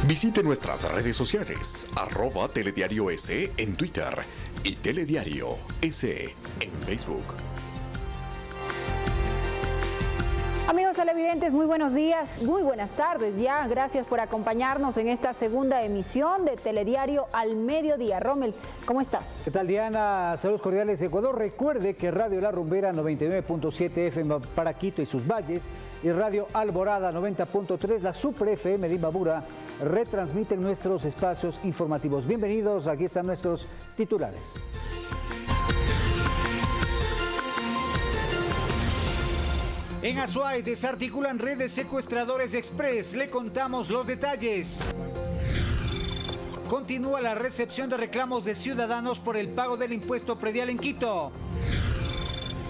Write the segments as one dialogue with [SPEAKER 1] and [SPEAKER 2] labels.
[SPEAKER 1] Visite nuestras redes sociales, @telediarios en Twitter y Telediario S en Facebook.
[SPEAKER 2] Amigos televidentes, muy buenos días, muy buenas tardes ya. Gracias por acompañarnos en esta segunda emisión de Telediario al Mediodía. Rommel, ¿cómo estás?
[SPEAKER 3] ¿Qué tal, Diana? Saludos cordiales de Ecuador. Recuerde que Radio La Rumbera 99.7 FM para Quito y sus valles y Radio Alborada 90.3, la Super FM de Imbabura, retransmiten nuestros espacios informativos. Bienvenidos, aquí están nuestros titulares. En Azuay desarticulan red de secuestradores express. Le contamos los detalles. Continúa la recepción de reclamos de ciudadanos por el pago del impuesto predial en Quito.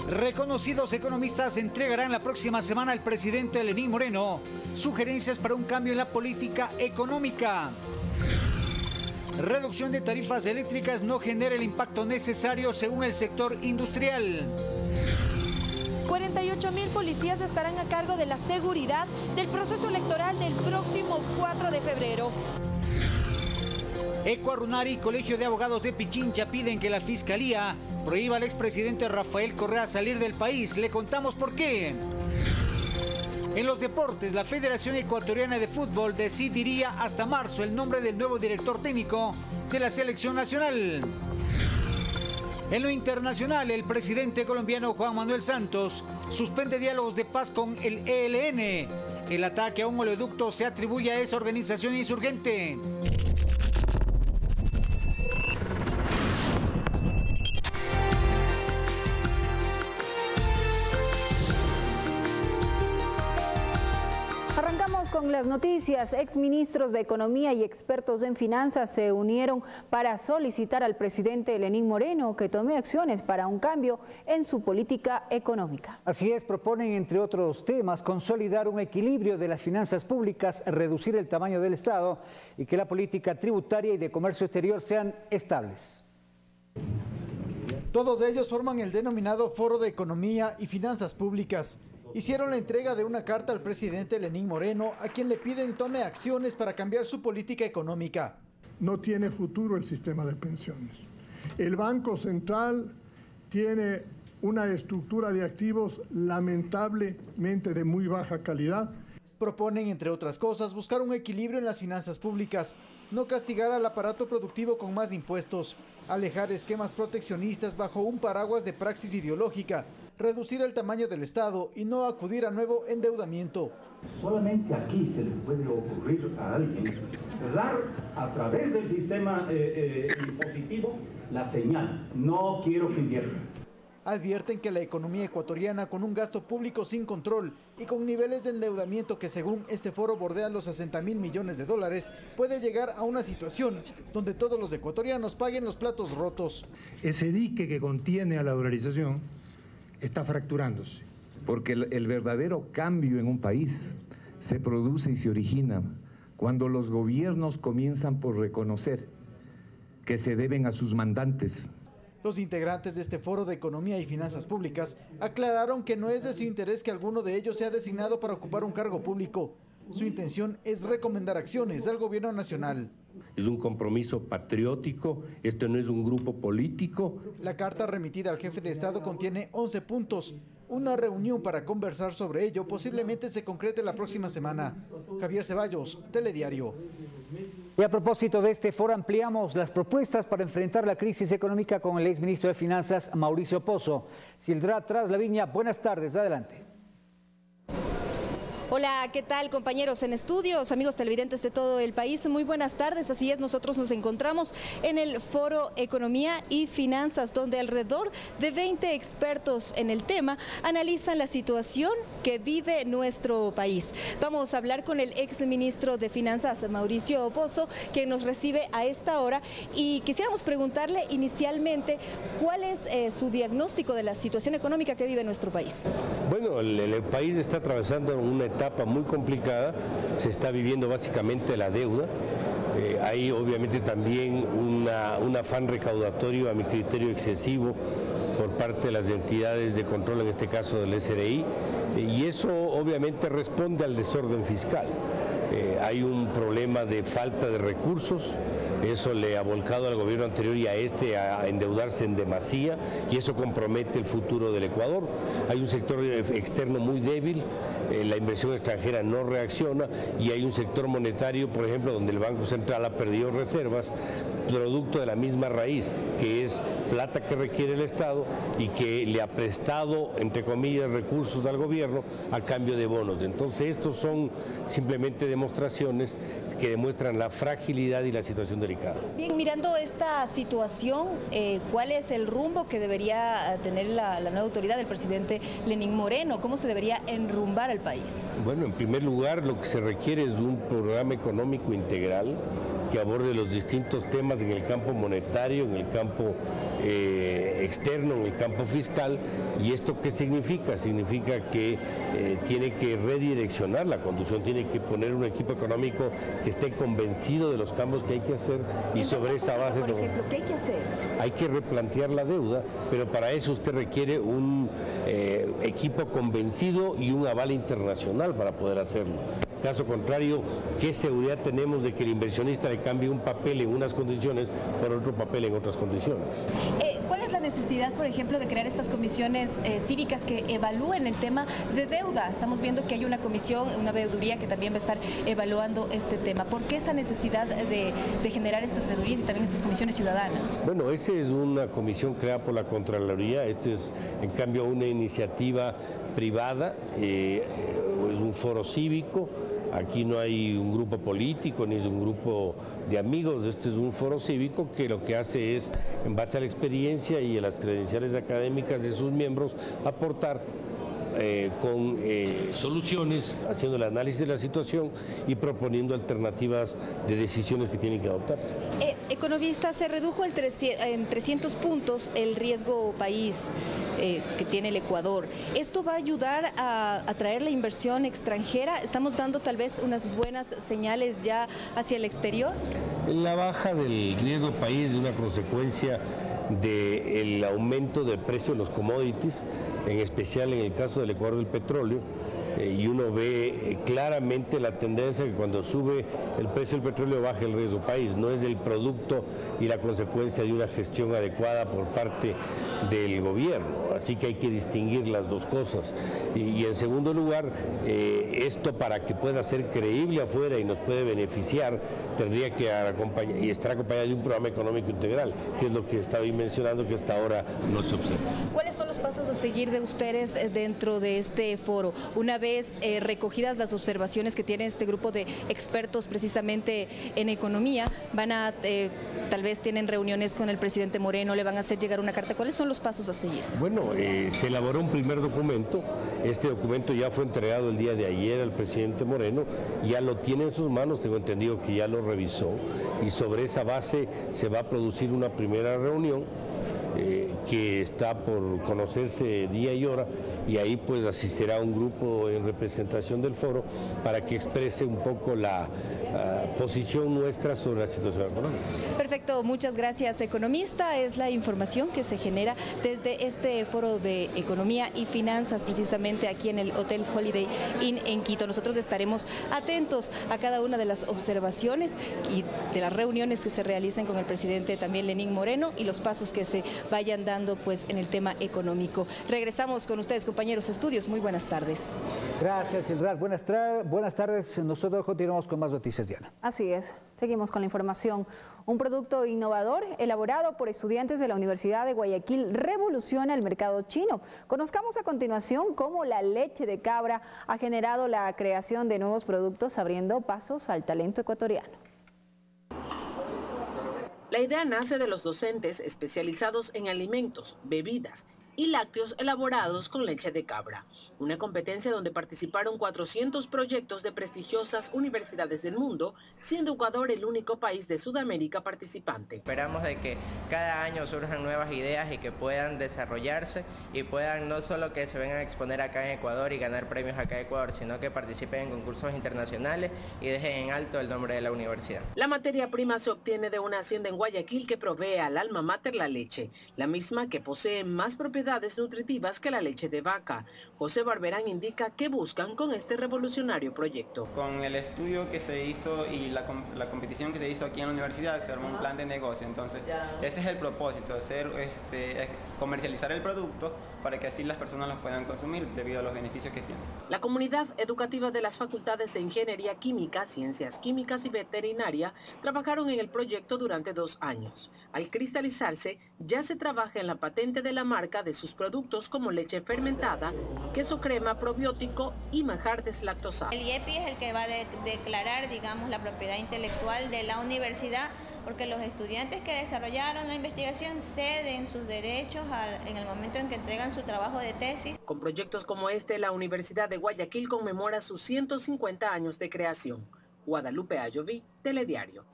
[SPEAKER 3] Reconocidos economistas entregarán la próxima semana al presidente Lenín Moreno sugerencias para un cambio en la política económica. Reducción de tarifas eléctricas no genera el impacto necesario según el sector industrial.
[SPEAKER 4] 48.000 policías estarán a cargo de la seguridad del proceso electoral del próximo 4 de febrero.
[SPEAKER 3] Ecuarunari y Colegio de Abogados de Pichincha piden que la Fiscalía prohíba al expresidente Rafael Correa salir del país. Le contamos por qué. En los deportes, la Federación Ecuatoriana de Fútbol decidiría hasta marzo el nombre del nuevo director técnico de la selección nacional. En lo internacional, el presidente colombiano Juan Manuel Santos suspende diálogos de paz con el ELN. El ataque a un oleoducto se atribuye a esa organización insurgente.
[SPEAKER 2] Con las noticias, exministros de Economía y expertos en finanzas se unieron para solicitar al presidente Lenín Moreno que tome acciones para un cambio en su política económica.
[SPEAKER 3] Así es, proponen, entre otros temas, consolidar un equilibrio de las finanzas públicas, reducir el tamaño del Estado y que la política tributaria y de comercio exterior sean estables.
[SPEAKER 5] Todos ellos forman el denominado Foro de Economía y Finanzas Públicas. Hicieron la entrega de una carta al presidente Lenín Moreno, a quien le piden tome acciones para cambiar su política económica.
[SPEAKER 6] No tiene futuro el sistema de pensiones. El Banco Central tiene una estructura de activos lamentablemente de muy baja calidad.
[SPEAKER 5] Proponen, entre otras cosas, buscar un equilibrio en las finanzas públicas, no castigar al aparato productivo con más impuestos, alejar esquemas proteccionistas bajo un paraguas de praxis ideológica, reducir el tamaño del Estado y no acudir a nuevo endeudamiento.
[SPEAKER 7] Solamente aquí se le puede ocurrir a alguien dar a través del sistema impositivo la señal, no quiero que inviertan.
[SPEAKER 5] Advierten que la economía ecuatoriana, con un gasto público sin control y con niveles de endeudamiento que según este foro bordean los 60.000 millones de dólares, puede llegar a una situación donde todos los ecuatorianos paguen los platos rotos.
[SPEAKER 8] Ese dique que contiene a la dolarización está fracturándose.
[SPEAKER 9] Porque el verdadero cambio en un país se produce y se origina cuando los gobiernos comienzan por reconocer que se deben a sus mandantes.
[SPEAKER 5] Los integrantes de este Foro de Economía y Finanzas Públicas aclararon que no es de su interés que alguno de ellos sea designado para ocupar un cargo público. Su intención es recomendar acciones al gobierno nacional.
[SPEAKER 10] Es un compromiso patriótico, esto no es un grupo político.
[SPEAKER 5] La carta remitida al jefe de Estado contiene 11 puntos. Una reunión para conversar sobre ello posiblemente se concrete la próxima semana. Javier Ceballos, Telediario.
[SPEAKER 3] Y a propósito de este foro, ampliamos las propuestas para enfrentar la crisis económica con el exministro de Finanzas, Mauricio Pozo. Sildra Tras la Viña, buenas tardes, adelante.
[SPEAKER 4] Hola, ¿qué tal, compañeros en estudios, amigos televidentes de todo el país? Muy buenas tardes, así es, nosotros nos encontramos en el Foro Economía y Finanzas, donde alrededor de 20 expertos en el tema analizan la situación que vive nuestro país. Vamos a hablar con el exministro de Finanzas, Mauricio Pozo, que nos recibe a esta hora, y quisiéramos preguntarle inicialmente cuál es su diagnóstico de la situación económica que vive nuestro país.
[SPEAKER 10] Bueno, el país está atravesando una etapa muy complicada, se está viviendo básicamente la deuda. Hay obviamente también un afán recaudatorio, a mi criterio excesivo, por parte de las entidades de control, en este caso del SRI, y eso obviamente responde al desorden fiscal. hay un problema de falta de recursos. Eso le ha volcado al gobierno anterior y a este a endeudarse en demasía, y eso compromete el futuro del Ecuador. Hay un sector externo muy débil, la inversión extranjera no reacciona, y hay un sector monetario, por ejemplo, donde el Banco Central ha perdido reservas, producto de la misma raíz, que es plata que requiere el Estado y que le ha prestado, entre comillas, recursos al gobierno a cambio de bonos. Entonces, estos son simplemente demostraciones que demuestran la fragilidad y la situación delicada.
[SPEAKER 4] Bien, mirando esta situación, ¿cuál es el rumbo que debería tener la nueva autoridad del presidente Lenín Moreno? ¿Cómo se debería enrumbar al país? Bueno,
[SPEAKER 10] en primer lugar, lo que se requiere es un programa económico integral que aborde los distintos temas en el campo monetario, en el campo externo, en el campo fiscal. ¿Y esto qué significa? Significa que tiene que redireccionar la conducción, tiene que poner un equipo económico que esté convencido de los cambios que hay que hacer, y sobre esa base...
[SPEAKER 4] Por ejemplo, ¿qué hay que hacer?
[SPEAKER 10] Hay que replantear la deuda, pero para eso usted requiere un equipo convencido y un aval internacional para poder hacerlo. Caso contrario, ¿qué seguridad tenemos de que el inversionista le cambie un papel en unas condiciones por otro papel en otras condiciones?
[SPEAKER 4] ¿Cuál es la necesidad, por ejemplo, de crear estas comisiones cívicas que evalúen el tema de deuda? Estamos viendo que hay una comisión, una veeduría que también va a estar evaluando este tema. ¿Por qué esa necesidad de generar estas veedurías y también estas comisiones ciudadanas?
[SPEAKER 10] Bueno, esa es una comisión creada por la Contraloría. Este es, en cambio, una iniciativa privada, es un foro cívico. Aquí no hay un grupo político ni es un grupo de amigos, este es un foro cívico que lo que hace es, en base a la experiencia y a las credenciales académicas de sus miembros, aportar con soluciones, haciendo el análisis de la situación y proponiendo alternativas de decisiones que tienen que adoptarse.
[SPEAKER 4] Economista, se redujo en 300 puntos el riesgo país que tiene el Ecuador. ¿Esto va a ayudar a atraer la inversión extranjera? ¿Estamos dando tal vez unas buenas señales ya hacia el exterior?
[SPEAKER 10] La baja del riesgo país es una consecuencia del aumento del precio de los commodities, en especial en el caso del Ecuador del petróleo, y uno ve claramente la tendencia que cuando sube el precio del petróleo baja el riesgo país. No es el producto y la consecuencia de una gestión adecuada por parte del gobierno, así que hay que distinguir las dos cosas. Y en segundo lugar, esto para que pueda ser creíble afuera y nos puede beneficiar, tendría que estar acompañado de un programa económico integral, que es lo que estaba mencionando, que hasta ahora no se observa.
[SPEAKER 4] ¿Cuáles son los pasos a seguir de ustedes dentro de este foro? Una vez recogidas las observaciones que tiene este grupo de expertos precisamente en economía, van a, tal vez tienen reuniones con el presidente Moreno, le van a hacer llegar una carta. ¿Cuáles son los pasos a seguir?
[SPEAKER 10] Bueno, se elaboró un primer documento. Este documento ya fue entregado el día de ayer al presidente Moreno, ya lo tiene en sus manos, tengo entendido que ya lo revisó, y sobre esa base se va a producir una primera reunión que está por conocerse día y hora, y ahí pues asistirá un grupo en representación del foro para que exprese un poco la posición nuestra sobre la situación económica.
[SPEAKER 4] Perfecto, muchas gracias, economista. Es la información que se genera desde este foro de economía y finanzas, precisamente aquí en el Hotel Holiday Inn en Quito. Nosotros estaremos atentos a cada una de las observaciones y de las reuniones que se realicen con el presidente también Lenín Moreno y los pasos que se vayan dando pues en el tema económico. Regresamos con ustedes, compañeros de estudios. Muy buenas tardes.
[SPEAKER 3] Gracias, Ilrat. Buenas tardes. Nosotros continuamos con más noticias, Diana.
[SPEAKER 2] Así es. Seguimos con la información. Un producto innovador elaborado por estudiantes de la Universidad de Guayaquil revoluciona el mercado chino. Conozcamos a continuación cómo la leche de cabra ha generado la creación de nuevos productos, abriendo pasos al talento ecuatoriano.
[SPEAKER 11] La idea nace de los docentes especializados en alimentos, bebidas y lácteos elaborados con leche de cabra. Una competencia donde participaron 400 proyectos de prestigiosas universidades del mundo, siendo Ecuador el único país de Sudamérica participante.
[SPEAKER 12] Esperamos de que cada año surjan nuevas ideas y que puedan desarrollarse y puedan no solo que se vengan a exponer acá en Ecuador y ganar premios acá en Ecuador, sino que participen en concursos internacionales y dejen en alto el nombre de la universidad.
[SPEAKER 11] La materia prima se obtiene de una hacienda en Guayaquil que provee al alma mater la leche, la misma que posee más propiedades propiedades nutritivas que la leche de vaca. José Barberán indica que buscan con este revolucionario proyecto.
[SPEAKER 13] Con el estudio que se hizo y la competición que se hizo aquí en la universidad, se armó un plan de negocio. Entonces, ese es el propósito, comercializar el producto para que así las personas los puedan consumir debido a los beneficios que tiene.
[SPEAKER 11] La comunidad educativa de las facultades de Ingeniería Química, Ciencias Químicas y Veterinaria trabajaron en el proyecto durante 2 años. Al cristalizarse, ya se trabaja en la patente de la marca de sus productos como leche fermentada, queso crema probiótico y manjar deslactosado.
[SPEAKER 14] El IEPI es el que va a declarar, digamos, la propiedad intelectual de la universidad, porque los estudiantes que desarrollaron la investigación ceden sus derechos en el momento en que entregan su trabajo de tesis.
[SPEAKER 11] Con proyectos como este, la Universidad de Guayaquil conmemora sus 150 años de creación. Guadalupe Ayoví, Telediario.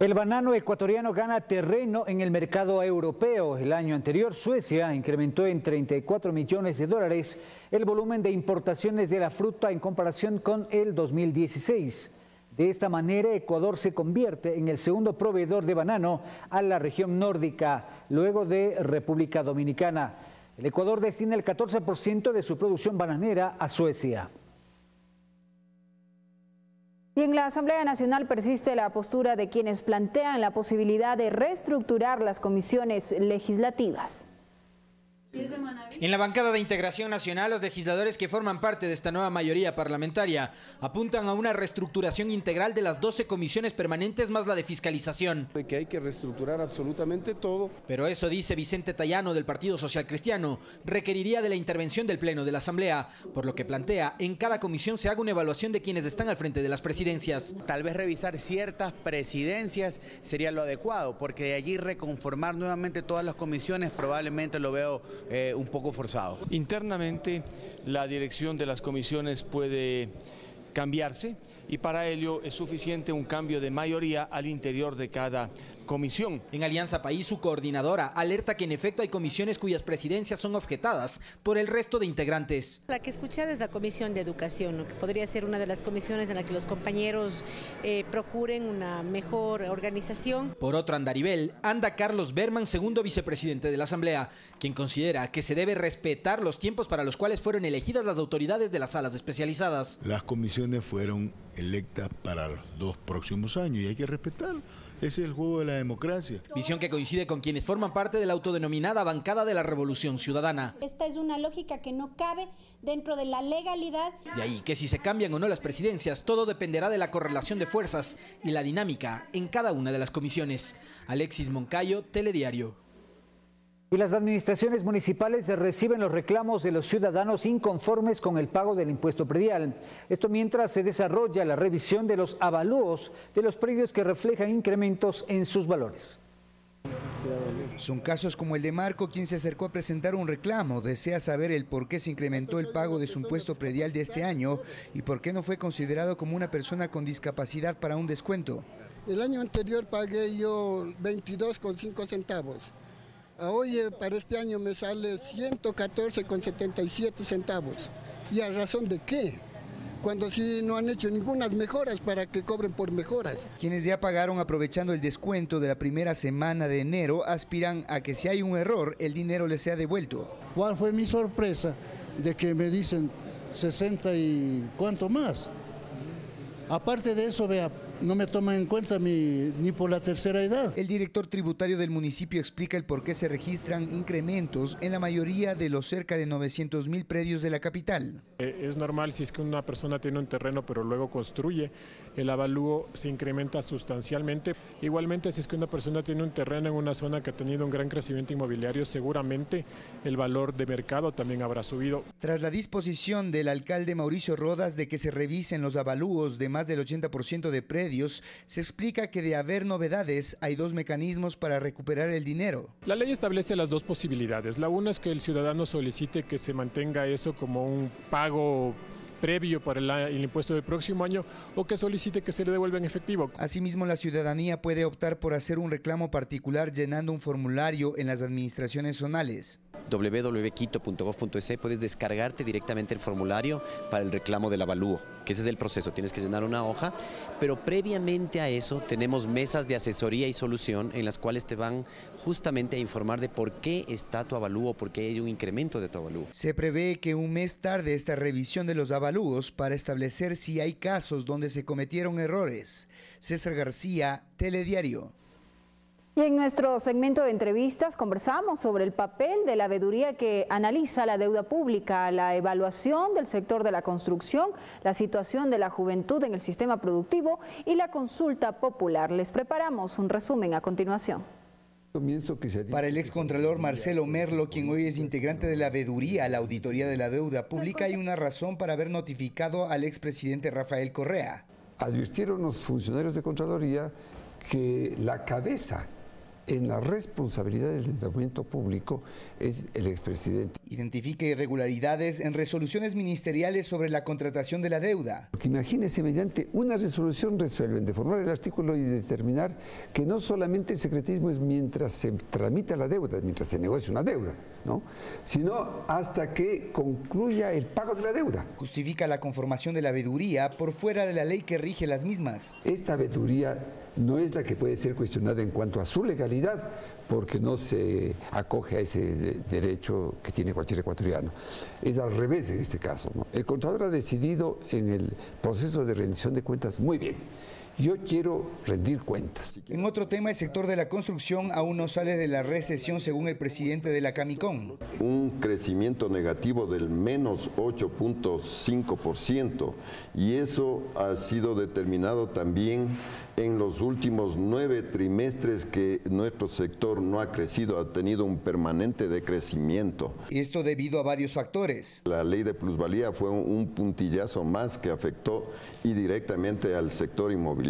[SPEAKER 3] El banano ecuatoriano gana terreno en el mercado europeo. El año anterior, Suecia incrementó en $34 millones el volumen de importaciones de la fruta en comparación con el 2016. De esta manera, Ecuador se convierte en el segundo proveedor de banano a la región nórdica, luego de República Dominicana. El Ecuador destina el 14% de su producción bananera a Suecia.
[SPEAKER 2] Y en la Asamblea Nacional persiste la postura de quienes plantean la posibilidad de reestructurar las comisiones legislativas.
[SPEAKER 15] En la bancada de Integración Nacional, los legisladores que forman parte de esta nueva mayoría parlamentaria apuntan a una reestructuración integral de las 12 comisiones permanentes más la de fiscalización.
[SPEAKER 16] De que hay que reestructurar absolutamente todo.
[SPEAKER 15] Pero eso, dice Vicente Tayano del Partido Social Cristiano, requeriría de la intervención del Pleno de la Asamblea, por lo que plantea en cada comisión se haga una evaluación de quienes están al frente de las presidencias.
[SPEAKER 17] Tal vez revisar ciertas presidencias sería lo adecuado, porque de allí reconformar nuevamente todas las comisiones probablemente lo veo un poco forzado.
[SPEAKER 18] Internamente la dirección de las comisiones puede cambiarse y para ello es suficiente un cambio de mayoría al interior de cada comisión.
[SPEAKER 15] En Alianza País, su coordinadora alerta que en efecto hay comisiones cuyas presidencias son objetadas por el resto de integrantes.
[SPEAKER 19] La que escuché es la Comisión de Educación, que podría ser una de las comisiones en la que los compañeros procuren una mejor organización.
[SPEAKER 15] Por otro andarivel, anda Carlos Berman, segundo vicepresidente de la Asamblea, quien considera que se debe respetar los tiempos para los cuales fueron elegidas las autoridades de las salas especializadas.
[SPEAKER 20] Las comisiones fueron electas para los 2 próximos años y hay que respetarlo. Ese es el juego de la democracia.
[SPEAKER 15] Visión que coincide con quienes forman parte de la autodenominada bancada de la Revolución Ciudadana.
[SPEAKER 21] Esta es una lógica que no cabe dentro de la legalidad.
[SPEAKER 15] De ahí que si se cambian o no las presidencias, todo dependerá de la correlación de fuerzas y la dinámica en cada una de las comisiones. Alexis Moncayo, Telediario.
[SPEAKER 3] Y las administraciones municipales reciben los reclamos de los ciudadanos inconformes con el pago del impuesto predial. Esto mientras se desarrolla la revisión de los avalúos de los predios que reflejan incrementos en sus valores.
[SPEAKER 22] Son casos como el de Marco, quien se acercó a presentar un reclamo. Desea saber el por qué se incrementó el pago de su impuesto predial de este año y por qué no fue considerado como una persona con discapacidad para un descuento.
[SPEAKER 23] El año anterior pagué yo 22,5 centavos. Hoy para este año me sale 114,77 centavos. ¿Y a razón de qué? Cuando sí no han hecho ninguna mejoras para que cobren por mejoras.
[SPEAKER 22] Quienes ya pagaron aprovechando el descuento de la primera semana de enero aspiran a que si hay un error, el dinero les sea devuelto.
[SPEAKER 24] ¿Cuál fue mi sorpresa? De que me dicen 60 y cuánto más. Aparte de eso, vea, no me toman en cuenta ni por la tercera edad.
[SPEAKER 22] El director tributario del municipio explica el por qué se registran incrementos en la mayoría de los cerca de 900.000 predios de la capital.
[SPEAKER 25] Es normal si es que una persona tiene un terreno pero luego construye, el avalúo se incrementa sustancialmente. Igualmente, si es que una persona tiene un terreno en una zona que ha tenido un gran crecimiento inmobiliario, seguramente el valor de mercado también habrá subido.
[SPEAKER 22] Tras la disposición del alcalde Mauricio Rodas de que se revisen los avalúos de más del 80% de predios, se explica que de haber novedades hay 2 mecanismos para recuperar el dinero.
[SPEAKER 25] La ley establece las 2 posibilidades. La una es que el ciudadano solicite que se mantenga eso como un pago previo para el impuesto del próximo año o que solicite que se le devuelva en efectivo.
[SPEAKER 22] Asimismo, la ciudadanía puede optar por hacer un reclamo particular llenando un formulario en las administraciones zonales.
[SPEAKER 1] www.quito.gov.es puedes descargarte directamente el formulario para el reclamo del avalúo, que ese es el proceso, tienes que llenar una hoja, pero previamente a eso tenemos mesas de asesoría y solución en las cuales te van justamente a informar de por qué está tu avalúo, por qué hay un incremento de tu avalúo.
[SPEAKER 22] Se prevé que un mes tarde esta revisión de los avalúos para establecer si hay casos donde se cometieron errores. César García, Telediario.
[SPEAKER 2] Y en nuestro segmento de entrevistas conversamos sobre el papel de la veeduría que analiza la deuda pública, la evaluación del sector de la construcción, la situación de la juventud en el sistema productivo y la consulta popular. Les preparamos un resumen a continuación.
[SPEAKER 22] Para el excontralor Marcelo Merlo, quien hoy es integrante de la veeduría, la auditoría de la deuda pública, hay una razón para haber notificado al expresidente Rafael Correa.
[SPEAKER 6] Advirtieron los funcionarios de Contraloría que la cabeza en la responsabilidad del endeudamiento público es el expresidente.
[SPEAKER 22] Identifica irregularidades en resoluciones ministeriales sobre la contratación de la deuda.
[SPEAKER 6] Porque imagínense, mediante una resolución resuelven deformar el artículo y determinar que no solamente el secretismo es mientras se tramita la deuda, mientras se negocia una deuda, ¿no?, sino hasta que concluya el pago de la deuda.
[SPEAKER 22] Justifica la conformación de la veeduría por fuera de la ley que rige las mismas.
[SPEAKER 6] Esta veeduría no es la que puede ser cuestionada en cuanto a su legalidad, porque no se acoge a ese derecho que tiene cualquier ecuatoriano. Es al revés en este caso, ¿no? El Contralor ha decidido en el proceso de rendición de cuentas muy bien. Yo quiero rendir cuentas.
[SPEAKER 22] En otro tema, el sector de la construcción aún no sale de la recesión según el presidente de la Camicón.
[SPEAKER 7] Un crecimiento negativo del menos 8.5%, y eso ha sido determinado también en los últimos 9 trimestres que nuestro sector no ha crecido, ha tenido un permanente decrecimiento.
[SPEAKER 22] Esto debido a varios factores.
[SPEAKER 7] La ley de plusvalía fue un puntillazo más que afectó y directamente al sector inmobiliario.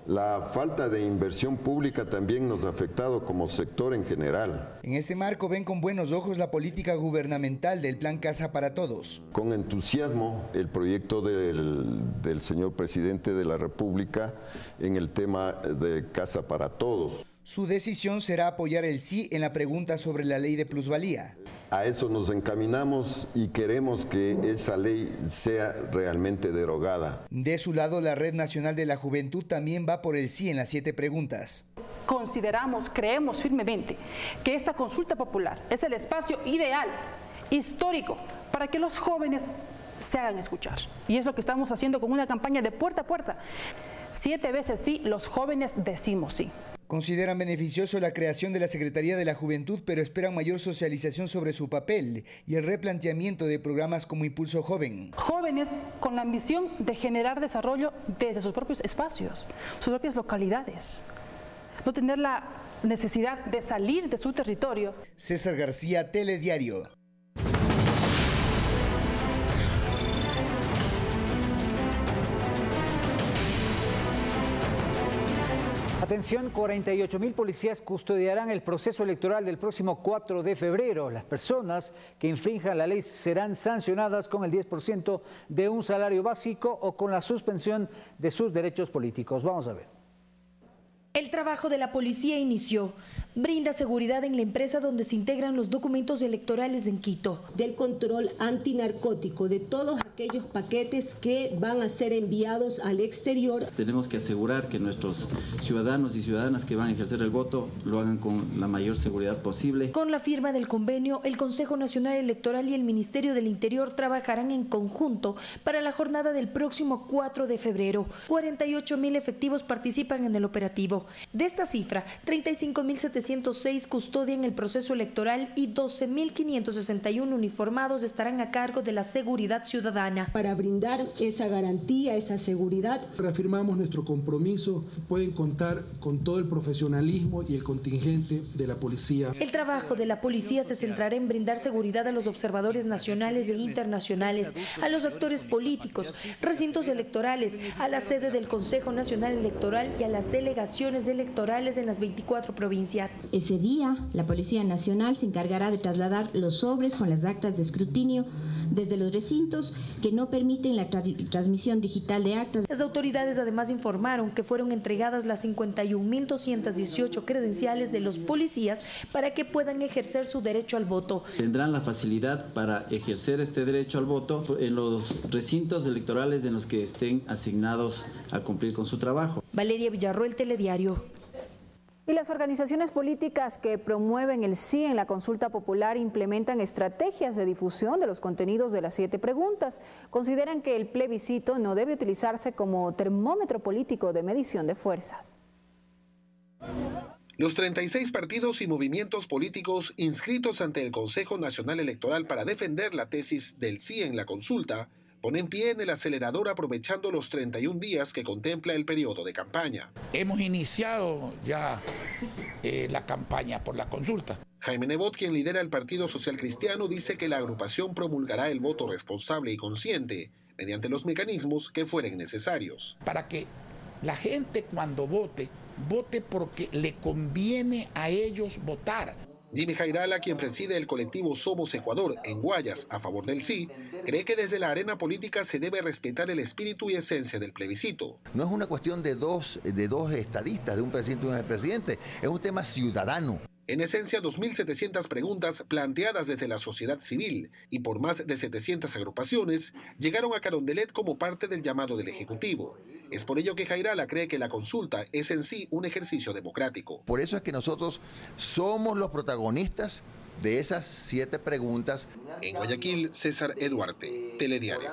[SPEAKER 7] La falta de inversión pública también nos ha afectado como sector en general.
[SPEAKER 22] En este marco ven con buenos ojos la política gubernamental del Plan Casa para Todos.
[SPEAKER 7] Con entusiasmo el proyecto del señor presidente de la República en el tema de Casa para Todos.
[SPEAKER 22] Su decisión será apoyar el sí en la pregunta sobre la ley de plusvalía.
[SPEAKER 7] A eso nos encaminamos y queremos que esa ley sea realmente derogada.
[SPEAKER 22] De su lado, la Red Nacional de la Juventud también va por el sí en las 7 preguntas.
[SPEAKER 8] Creemos firmemente que esta consulta popular es el espacio ideal, histórico, para que los jóvenes se hagan escuchar. Y es lo que estamos haciendo con una campaña de puerta a puerta. 7 veces sí, los jóvenes decimos sí.
[SPEAKER 22] Consideran beneficioso la creación de la Secretaría de la Juventud, pero esperan mayor socialización sobre su papel y el replanteamiento de programas como Impulso Joven.
[SPEAKER 8] Jóvenes con la ambición de generar desarrollo desde sus propios espacios, sus propias localidades. No tener la necesidad de salir de su territorio.
[SPEAKER 22] César García, Telediario.
[SPEAKER 3] Atención, 48.000 policías custodiarán el proceso electoral del próximo 4 de febrero. Las personas que infrinjan la ley serán sancionadas con el 10% de un salario básico o con la suspensión de sus derechos políticos. Vamos a ver.
[SPEAKER 9] El trabajo de la policía inició. Brinda seguridad en la empresa donde se integran los documentos electorales en Quito.
[SPEAKER 26] Del control antinarcótico de todos aquellos paquetes que van a ser enviados al exterior.
[SPEAKER 27] Tenemos que asegurar que nuestros ciudadanos y ciudadanas que van a ejercer el voto lo hagan con la mayor seguridad posible.
[SPEAKER 9] Con la firma del convenio, el Consejo Nacional Electoral y el Ministerio del Interior trabajarán en conjunto para la jornada del próximo 4 de febrero. 48.000 efectivos participan en el operativo. De esta cifra, 35.706 custodian el proceso electoral y 12.561 uniformados estarán a cargo de la seguridad ciudadana.
[SPEAKER 26] Para brindar esa garantía, esa seguridad.
[SPEAKER 28] Reafirmamos nuestro compromiso, pueden contar con todo el profesionalismo y el contingente de la policía.
[SPEAKER 9] El trabajo de la policía se centrará en brindar seguridad a los observadores nacionales e internacionales, a los actores políticos, recintos electorales, a la sede del Consejo Nacional Electoral y a las delegaciones electorales en las 24 provincias.
[SPEAKER 26] Ese día, la Policía Nacional se encargará de trasladar los sobres con las actas de escrutinio desde los recintos
[SPEAKER 21] que no permiten la transmisión digital de actas.
[SPEAKER 9] Las autoridades además informaron que fueron entregadas las 51.218 credenciales de los policías para que puedan ejercer su derecho al voto.
[SPEAKER 27] Tendrán la facilidad para ejercer este derecho al voto en los recintos electorales en los que estén asignados a cumplir con su trabajo.
[SPEAKER 9] Valeria Villarroel, Telediario.
[SPEAKER 2] Y las organizaciones políticas que promueven el sí en la consulta popular implementan estrategias de difusión de los contenidos de las 7 preguntas. Consideran que el plebiscito no debe utilizarse como termómetro político de medición de fuerzas.
[SPEAKER 4] Los 36 partidos y movimientos políticos inscritos ante el Consejo Nacional Electoral para defender la tesis del sí en la consulta ponen pie en el acelerador aprovechando los 31 días que contempla el periodo de campaña.
[SPEAKER 5] Hemos iniciado ya la campaña por la consulta.
[SPEAKER 4] Jaime Nebot, quien lidera el Partido Social Cristiano, dice que la agrupación promulgará el voto responsable y consciente mediante los mecanismos que fueren necesarios.
[SPEAKER 5] Para que la gente cuando vote, vote porque le conviene a ellos votar.
[SPEAKER 4] Jimmy Jairala, quien preside el colectivo Somos Ecuador en Guayas a favor del sí, cree que desde la arena política se debe respetar el espíritu y esencia del plebiscito.
[SPEAKER 10] No es una cuestión de dos estadistas, de un presidente y un vicepresidente, es un tema ciudadano.
[SPEAKER 4] En esencia, 2.700 preguntas planteadas desde la sociedad civil y por más de 700 agrupaciones llegaron a Carondelet como parte del llamado del Ejecutivo. Es por ello que Jairala cree que la consulta es en sí un ejercicio democrático.
[SPEAKER 10] Por eso es que nosotros somos los protagonistas de esas 7 preguntas.
[SPEAKER 4] En Guayaquil, César Eduarte, Telediario.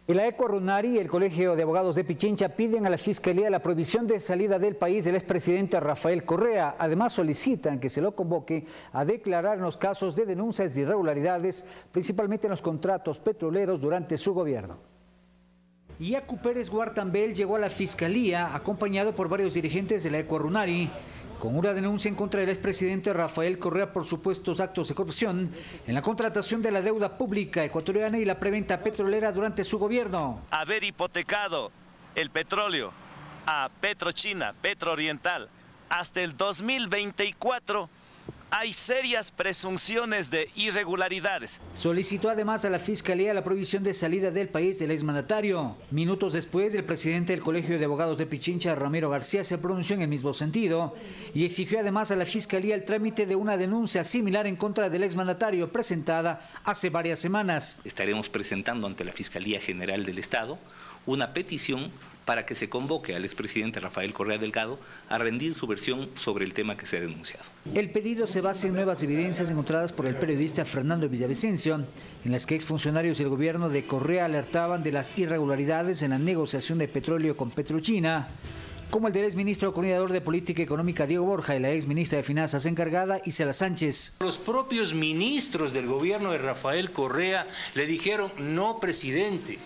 [SPEAKER 3] Y la Ecuarunari y el Colegio de Abogados de Pichincha piden a la Fiscalía la prohibición de salida del país del expresidente Rafael Correa. Además solicitan que se lo convoque a declarar en los casos de denuncias de irregularidades, principalmente en los contratos petroleros durante su gobierno. Yacu Pérez Guartambel llegó a la Fiscalía acompañado por varios dirigentes de la Ecuarunari con una denuncia en contra del expresidente Rafael Correa por supuestos actos de corrupción en la contratación de la deuda pública ecuatoriana y la preventa petrolera durante su gobierno.
[SPEAKER 11] Haber hipotecado el petróleo a Petrochina, Petrooriental, hasta el 2024, hay serias presunciones de irregularidades.
[SPEAKER 3] Solicitó además a la Fiscalía la prohibición de salida del país del exmandatario. Minutos después, el presidente del Colegio de Abogados de Pichincha, Ramiro García, se pronunció en el mismo sentido y exigió además a la Fiscalía el trámite de una denuncia similar en contra del exmandatario presentada hace varias semanas.
[SPEAKER 12] Estaremos presentando ante la Fiscalía General del Estado una petición para que se convoque al expresidente Rafael Correa Delgado a rendir su versión sobre el tema que se ha denunciado.
[SPEAKER 3] El pedido se basa en nuevas evidencias encontradas por el periodista Fernando Villavicencio, en las que exfuncionarios del gobierno de Correa alertaban de las irregularidades en la negociación de petróleo con Petrochina, como el del exministro coordinador de Política Económica Diego Borja y la exministra de Finanzas encargada Isela Sánchez.
[SPEAKER 12] Los propios ministros del gobierno de Rafael Correa le dijeron: no, presidente,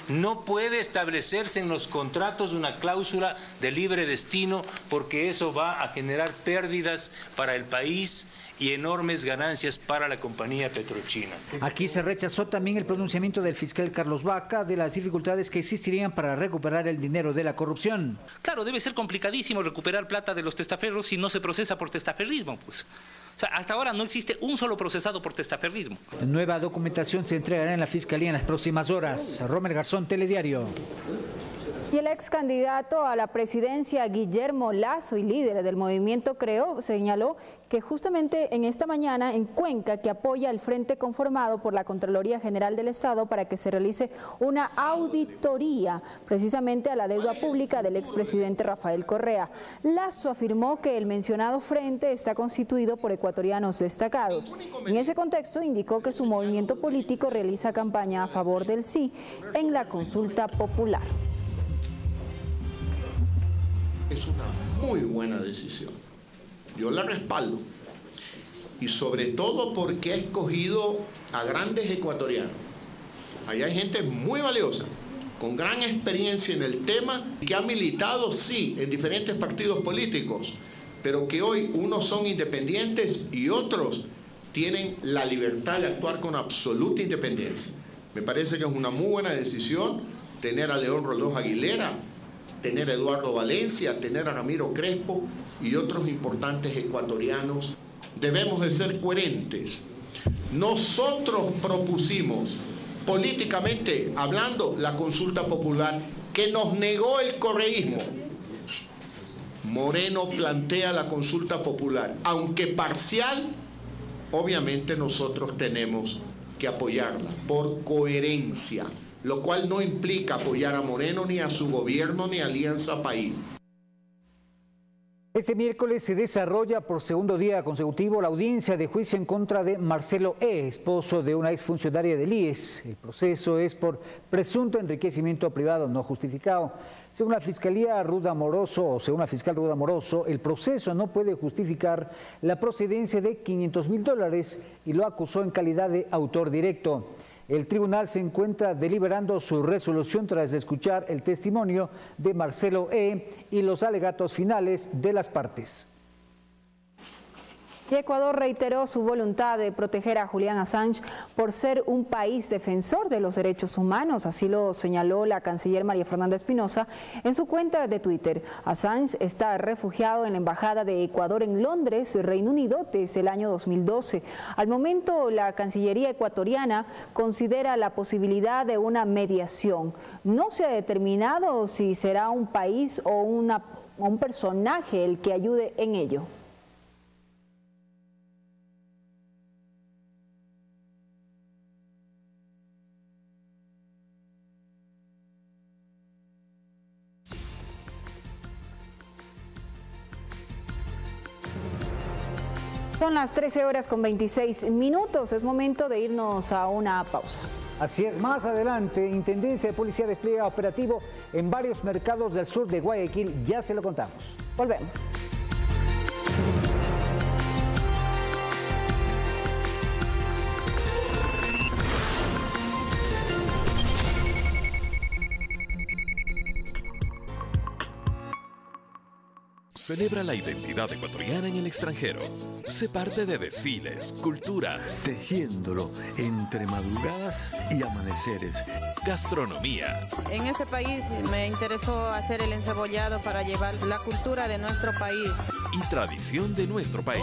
[SPEAKER 12] no puede establecerse en los contratos una cláusula de libre destino porque eso va a generar pérdidas para el país y enormes ganancias para la compañía Petrochina.
[SPEAKER 3] Aquí se rechazó también el pronunciamiento del fiscal Carlos Vaca de las dificultades que existirían para recuperar el dinero de la corrupción.
[SPEAKER 12] Claro, debe ser complicadísimo recuperar plata de los testaferros si no se procesa por testaferrismo, pues. O sea, hasta ahora no existe un solo procesado por testaferrismo.
[SPEAKER 3] La nueva documentación se entregará en la Fiscalía en las próximas horas. Romer Garzón, Telediario.
[SPEAKER 2] Y el ex candidato a la presidencia, Guillermo Lazo, y líder del movimiento Creo, señaló que justamente en esta mañana en Cuenca, que apoya el frente conformado por la Contraloría General del Estado para que se realice una auditoría precisamente a la deuda pública del expresidente Rafael Correa. Lazo afirmó que el mencionado frente está constituido por ecuatorianos destacados. En ese contexto indicó que su movimiento político realiza campaña a favor del sí en la consulta popular.
[SPEAKER 13] Es una muy buena decisión. Yo la respaldo. Y sobre todo porque ha escogido a grandes ecuatorianos. Allá hay gente muy valiosa, con gran experiencia en el tema, que ha militado, sí, en diferentes partidos políticos, pero que hoy unos son independientes y otros tienen la libertad de actuar con absoluta independencia. Me parece que es una muy buena decisión tener a León Rodós Aguilera, tener a Eduardo Valencia, tener a Ramiro Crespo y otros importantes ecuatorianos. Debemos de ser coherentes. Nosotros propusimos políticamente hablando, la consulta popular que nos negó el correísmo. Moreno plantea la consulta popular, aunque parcial, obviamente nosotros tenemos que apoyarla por coherencia, lo cual no implica apoyar a Moreno ni a su gobierno ni a Alianza País.
[SPEAKER 14] Este miércoles se desarrolla por segundo día consecutivo la audiencia de juicio en contra de Marcelo E., esposo de una exfuncionaria del IES. El proceso es por presunto enriquecimiento privado no justificado. Según la fiscal Ruda Moroso, el proceso no puede justificar la procedencia de $500.000 y lo acusó en calidad de autor directo. El tribunal se encuentra deliberando su resolución tras escuchar el testimonio de Marcelo E. y los alegatos finales de las partes.
[SPEAKER 2] Y Ecuador reiteró su voluntad de proteger a Julian Assange por ser un país defensor de los derechos humanos. Así lo señaló la canciller María Fernanda Espinosa en su cuenta de Twitter. Assange está refugiado en la Embajada de Ecuador en Londres, Reino Unido, desde el año 2012. Al momento, la Cancillería ecuatoriana considera la posibilidad de una mediación. No se ha determinado si será un país o un personaje el que ayude en ello. Son las 13:26. Es momento de irnos a una pausa.
[SPEAKER 14] Así es, más adelante, Intendencia de Policía despliega operativo en varios mercados del sur de Guayaquil. Ya se lo contamos.
[SPEAKER 2] Volvemos.
[SPEAKER 15] Celebra la identidad ecuatoriana en el extranjero. Sé parte de desfiles, cultura,
[SPEAKER 16] tejiéndolo entre madrugadas y amaneceres,
[SPEAKER 15] gastronomía.
[SPEAKER 17] En este país me interesó hacer el encebollado para llevar la cultura de nuestro país.
[SPEAKER 15] Y tradición de nuestro país.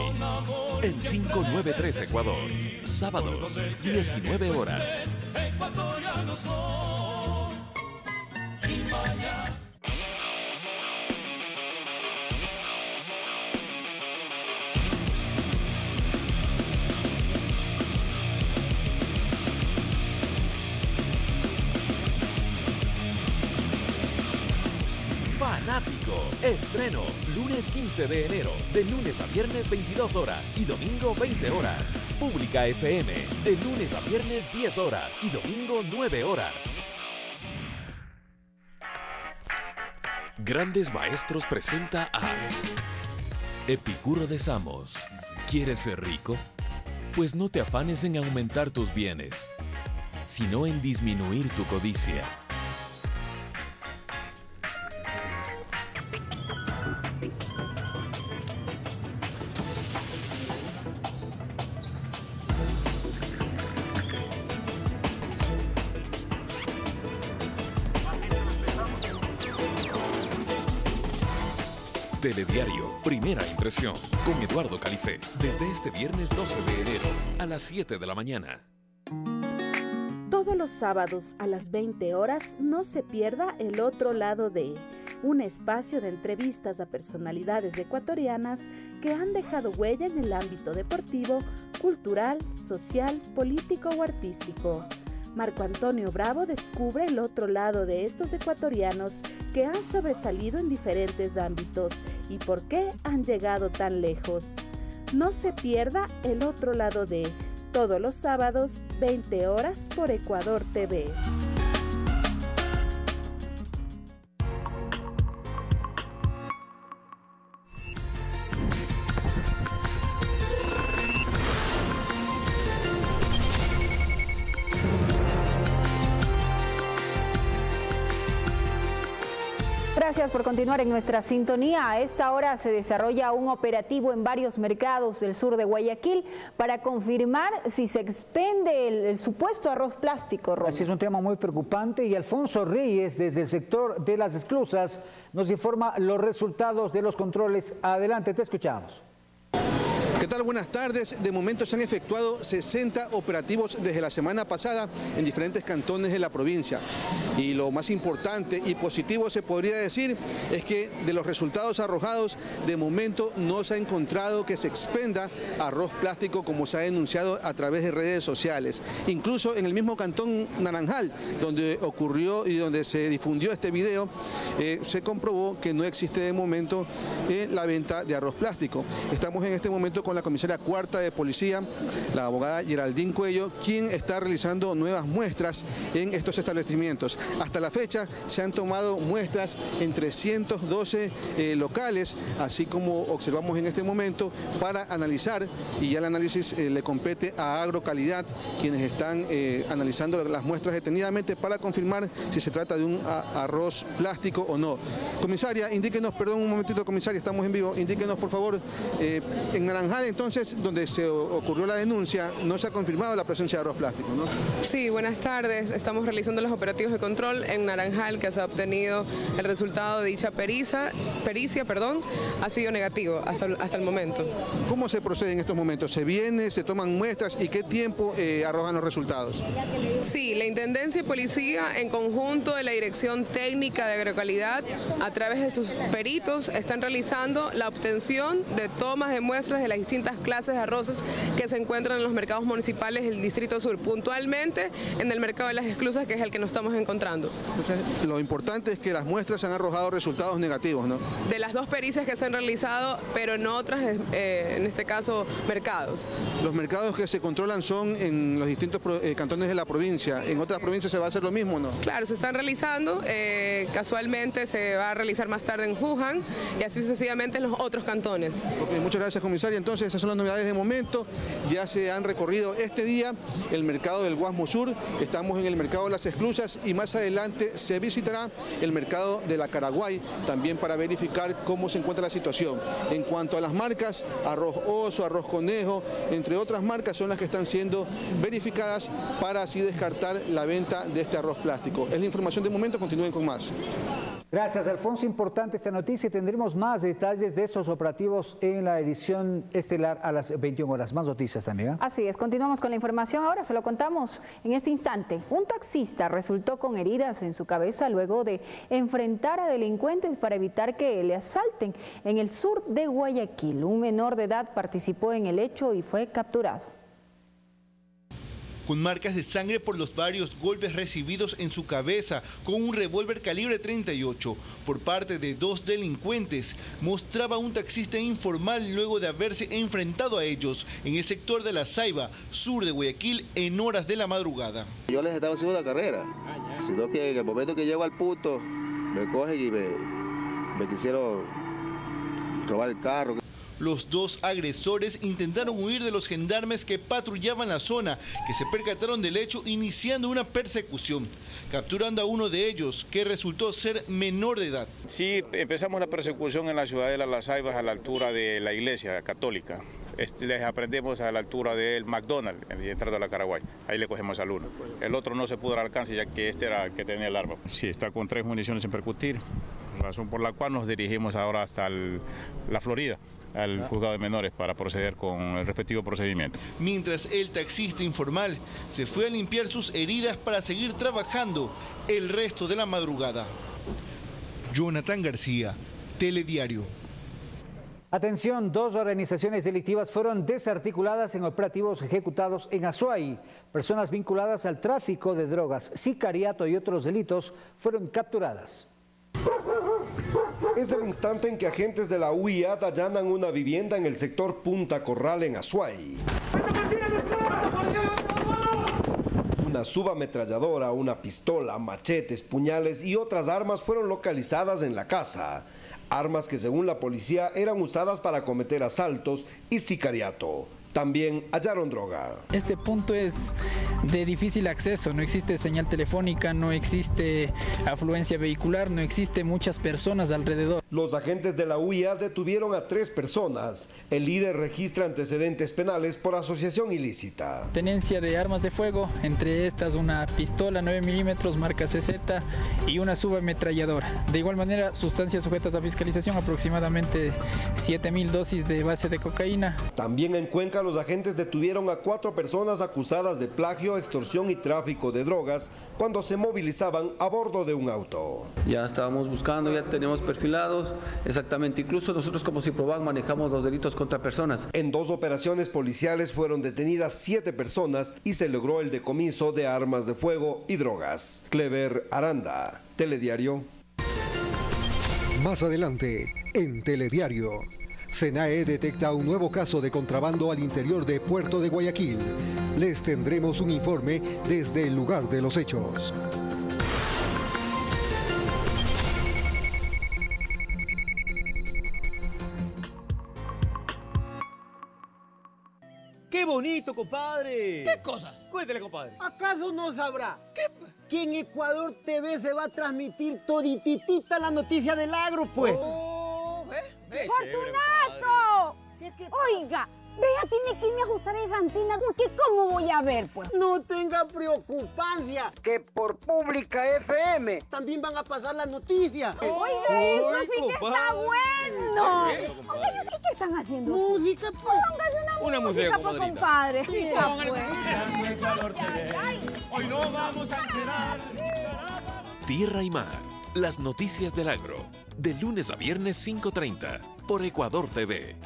[SPEAKER 15] En 593 Ecuador, sábados, 19 horas.
[SPEAKER 18] Fanático, estreno, lunes 15 de enero, de lunes a viernes 22 horas y domingo 20 horas. Pública FM, de lunes a viernes 10 horas y domingo 9 horas.
[SPEAKER 15] Grandes Maestros presenta a Epicuro de Samos. ¿Quieres ser rico? Pues no te afanes en aumentar tus bienes, sino en disminuir tu codicia. Telediario, primera impresión, con Eduardo Califé, desde este viernes 12 de enero a las 7 de la mañana.
[SPEAKER 19] Todos los sábados a las 20 horas no se pierda El Otro Lado de, un espacio de entrevistas a personalidades ecuatorianas que han dejado huella en el ámbito deportivo, cultural, social, político o artístico. Marco Antonio Bravo descubre el otro lado de estos ecuatorianos que han sobresalido en diferentes ámbitos y por qué han llegado tan lejos. No se pierda El Otro Lado de, todos los sábados, 20 horas por Ecuador TV.
[SPEAKER 2] Gracias por continuar en nuestra sintonía. A esta hora se desarrolla un operativo en varios mercados del sur de Guayaquil para confirmar si se expende el supuesto arroz plástico.
[SPEAKER 14] Así es, un tema muy preocupante, y Alfonso Reyes, desde el sector de Las Esclusas, nos informa los resultados de los controles. Adelante, te escuchamos.
[SPEAKER 1] ¿Qué tal? Buenas tardes. De momento se han efectuado 60 operativos desde la semana pasada en diferentes cantones de la provincia. Y lo más importante y positivo se podría decir es que de los resultados arrojados, de momento no se ha encontrado que se expenda arroz plástico como se ha denunciado a través de redes sociales. Incluso en el mismo cantón Naranjal, donde ocurrió y donde se difundió este video, se comprobó que no existe de momento la venta de arroz plástico. Estamos en este momento con la comisaria cuarta de policía, la abogada Geraldine Cuello, quien está realizando nuevas muestras en estos establecimientos. Hasta la fecha se han tomado muestras en 312 locales, así como observamos en este momento, para analizar, y ya el análisis le compete a Agrocalidad, quienes están analizando las muestras detenidamente para confirmar si se trata de un arroz plástico o no. Comisaria, indíquenos, perdón un momentito, comisaria, estamos en vivo, indíquenos por favor, en Naranjal entonces, donde se ocurrió la denuncia, no se ha confirmado la presencia de arroz plástico, ¿no?
[SPEAKER 6] Sí, buenas tardes, estamos realizando los operativos de control en Naranjal, que se ha obtenido el resultado de dicha pericia, ha sido negativo hasta el momento.
[SPEAKER 1] ¿Cómo se procede en estos momentos? ¿Se viene, se toman muestras y qué tiempo arrojan los resultados?
[SPEAKER 6] Sí, la Intendencia y Policía, en conjunto de la Dirección Técnica de Agrocalidad, a través de sus peritos, están realizando la obtención de tomas de muestras de las distintas clases de arroces que se encuentran en los mercados municipales del Distrito Sur, puntualmente en el mercado de Las Esclusas, que es el que nos estamos encontrando.
[SPEAKER 1] Entonces, lo importante es que las muestras han arrojado resultados negativos, ¿no?
[SPEAKER 6] De las dos pericias que se han realizado, pero en otras, en este caso, mercados.
[SPEAKER 1] Los mercados que se controlan son en los distintos cantones de la provincia. ¿En otras provincias se va a hacer lo mismo, no?
[SPEAKER 6] Claro, se están realizando. Casualmente se va a realizar más tarde en Juján y así sucesivamente en los otros cantones.
[SPEAKER 1] Okay, muchas gracias, comisaria. Entonces, esas son las novedades de momento. Ya se han recorrido este día el mercado del Guasmo Sur, estamos en el mercado de Las Esclusas y más adelante se visitará el mercado de la Caraguay, también para verificar cómo se encuentra la situación. En cuanto a las marcas, arroz oso, arroz conejo, entre otras marcas son las que están siendo verificadas para así descartar la venta de este arroz plástico. Es la información de momento, continúen con más.
[SPEAKER 14] Gracias, Alfonso. Importante esta noticia. Tendremos más detalles de estos operativos en la edición estelar a las 21 horas. Más noticias también, ¿eh?
[SPEAKER 2] Así es, continuamos con la información. Ahora se lo contamos en este instante. Un taxista resultó con heridas en su cabeza luego de enfrentar a delincuentes para evitar que le asalten en el sur de Guayaquil. Un menor de edad participó en el hecho y fue capturado.
[SPEAKER 7] Con marcas de sangre por los varios golpes recibidos en su cabeza con un revólver calibre 38 por parte de dos delincuentes, mostraba un taxista informal luego de haberse enfrentado a ellos en el sector de La Ceiba, sur de Guayaquil, en horas de la madrugada.
[SPEAKER 8] Yo les estaba haciendo la carrera, sino que en el momento que llego al punto me cogen y me quisieron robar el carro.
[SPEAKER 7] Los dos agresores intentaron huir de los gendarmes que patrullaban la zona, que se percataron del hecho iniciando una persecución, capturando a uno de ellos, que resultó ser menor de edad.
[SPEAKER 20] Sí, empezamos la persecución en la ciudadela Las Ceibas a la altura de la iglesia católica. Les aprendemos a la altura del McDonald's, entrando a la Caraguay. Ahí le cogemos al uno. El otro no se pudo dar alcance ya que este era el que tenía el arma. Sí, está con 3 municiones sin percutir, razón por la cual nos dirigimos ahora hasta la Florida, al juzgado de menores, para proceder con el respectivo procedimiento.
[SPEAKER 7] Mientras el taxista informal se fue a limpiar sus heridas para seguir trabajando el resto de la madrugada. Jonathan García, Telediario.
[SPEAKER 14] Atención, 2 organizaciones delictivas fueron desarticuladas en operativos ejecutados en Azuay. Personas vinculadas al tráfico de drogas, sicariato y otros delitos fueron capturadas.
[SPEAKER 23] Es el instante en que agentes de la UIAD allanan una vivienda en el sector Punta Corral en Azuay. Una subametralladora, una pistola, machetes, puñales y otras armas fueron localizadas en la casa. Armas que según la policía eran usadas para cometer asaltos y sicariato. También hallaron droga.
[SPEAKER 9] Este punto es de difícil acceso, no existe señal telefónica, no existe afluencia vehicular, no existe muchas personas alrededor.
[SPEAKER 23] Los agentes de la UIA detuvieron a 3 personas. El líder registra antecedentes penales por asociación ilícita.
[SPEAKER 9] Tenencia de armas de fuego, entre estas una pistola 9 milímetros marca CZ y una subametralladora. De igual manera, sustancias sujetas a fiscalización, aproximadamente 7.000 dosis de base de cocaína.
[SPEAKER 23] También en Cuenca los agentes detuvieron a 4 personas acusadas de plagio, extorsión y tráfico de drogas cuando se movilizaban a bordo de un auto.
[SPEAKER 21] Ya estábamos buscando, ya tenemos perfilados, exactamente, incluso nosotros como Ciproban manejamos los delitos contra personas.
[SPEAKER 23] En 2 operaciones policiales fueron detenidas 7 personas y se logró el decomiso de armas de fuego y drogas. Clever Aranda, Telediario.
[SPEAKER 22] Más adelante, en Telediario. SENAE detecta un nuevo caso de contrabando al interior de Puerto de Guayaquil. Les tendremos un informe desde el lugar de los hechos.
[SPEAKER 24] ¡Qué bonito, compadre!
[SPEAKER 25] ¿Qué cosa?
[SPEAKER 24] Cuéntele, compadre.
[SPEAKER 25] ¿Acaso no sabrá que en Ecuador TV se va a transmitir todititita la noticia del agro, pues?
[SPEAKER 26] ¡Fortunato! Oiga, vea, tiene que irme a ajustar esa antena porque ¿cómo voy a ver, pues?
[SPEAKER 25] No tenga preocupancia, que por Pública FM también van a pasar las noticias.
[SPEAKER 26] Oiga, eso sí que está bueno. Oiga, ¿qué están haciendo?
[SPEAKER 25] Música, pues.
[SPEAKER 26] Póngase una música, pues, compadre.
[SPEAKER 24] Hoy no vamos a enterar.
[SPEAKER 15] Tierra y mar, las noticias del agro, de lunes a viernes 5:30, por Ecuador TV.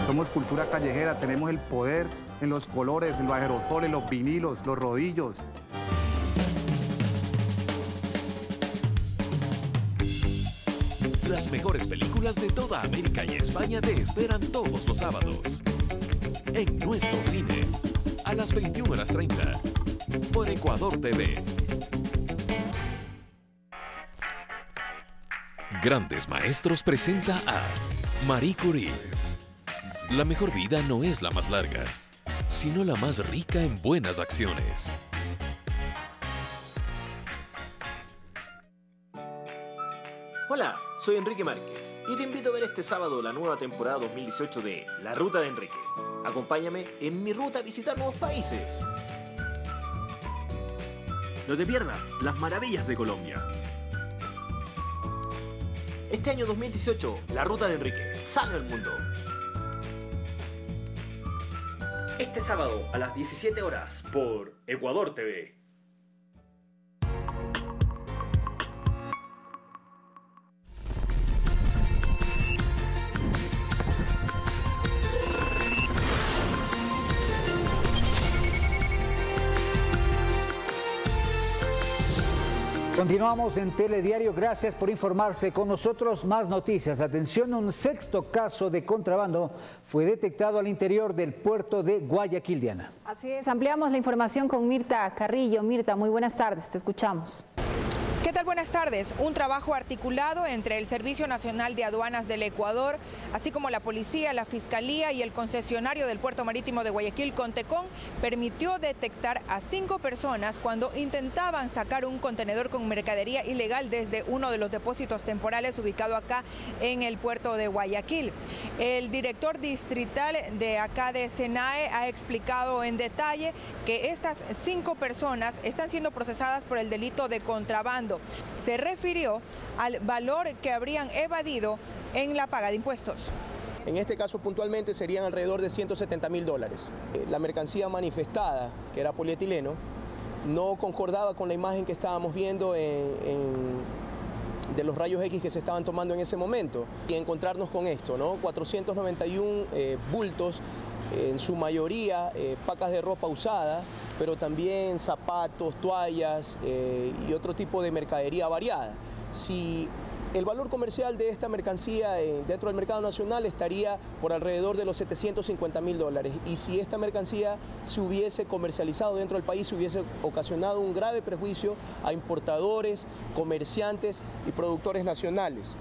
[SPEAKER 27] Somos cultura callejera, tenemos el poder en los colores, en los aerosoles, los vinilos, los rodillos.
[SPEAKER 15] Las mejores películas de toda América y España te esperan todos los sábados. En nuestro cine, a las 21:30, por Ecuador TV. Grandes Maestros presenta a Marie Curie. La mejor vida no es la más larga, sino la más rica en buenas acciones.
[SPEAKER 28] Hola, soy Enrique Márquez y te invito a ver este sábado la nueva temporada 2018 de La Ruta de Enrique. Acompáñame en mi ruta a visitar nuevos países. No te pierdas las maravillas de Colombia. Este año 2018, La Ruta de Enrique, sana el mundo. Este sábado a las 17 horas por Ecuador TV.
[SPEAKER 14] Continuamos en Telediario, gracias por informarse con nosotros. Más noticias, atención, un 6º caso de contrabando fue detectado al interior del puerto de Guayaquil, Diana.
[SPEAKER 2] Así es, ampliamos la información con Mirta Carrillo. Mirta, muy buenas tardes, te escuchamos.
[SPEAKER 29] ¿Qué tal? Buenas tardes. Un trabajo articulado entre el Servicio Nacional de Aduanas del Ecuador, así como la Policía, la Fiscalía y el concesionario del Puerto Marítimo de Guayaquil, Contecón, permitió detectar a 5 personas cuando intentaban sacar un contenedor con mercadería ilegal desde uno de los depósitos temporales ubicado acá en el puerto de Guayaquil. El director distrital de acá de SENAE ha explicado en detalle que estas 5 personas están siendo procesadas por el delito de contrabando. Se refirió al valor que habrían evadido en la paga de impuestos.
[SPEAKER 30] En este caso puntualmente serían alrededor de $170.000. La mercancía manifestada, que era polietileno, no concordaba con la imagen que estábamos viendo de los rayos X que se estaban tomando en ese momento. Y encontrarnos con esto, ¿no? 491 bultos, en su mayoría pacas de ropa usada, pero también zapatos, toallas y otro tipo de mercadería variada. Si el valor comercial de esta mercancía dentro del mercado nacional estaría por alrededor de los $750.000, y si esta mercancía se hubiese comercializado dentro del país, se hubiese ocasionado un grave perjuicio a importadores, comerciantes y productores nacionales.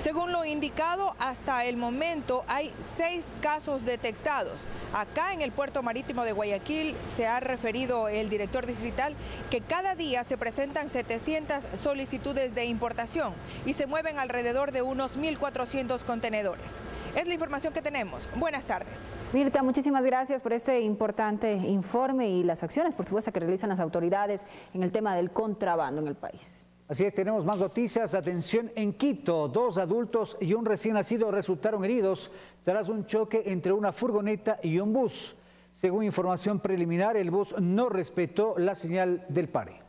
[SPEAKER 29] Según lo indicado, hasta el momento hay 6 casos detectados. Acá en el puerto marítimo de Guayaquil se ha referido el director distrital que cada día se presentan 700 solicitudes de importación y se mueven alrededor de unos 1.400 contenedores. Es la información que tenemos. Buenas tardes.
[SPEAKER 2] Mirta, muchísimas gracias por este importante informe y las acciones, por supuesto, que realizan las autoridades en el tema del contrabando en el país.
[SPEAKER 14] Así es, tenemos más noticias. Atención, en Quito, 2 adultos y un recién nacido resultaron heridos tras un choque entre una furgoneta y un bus. Según información preliminar, el bus no respetó la señal del pare.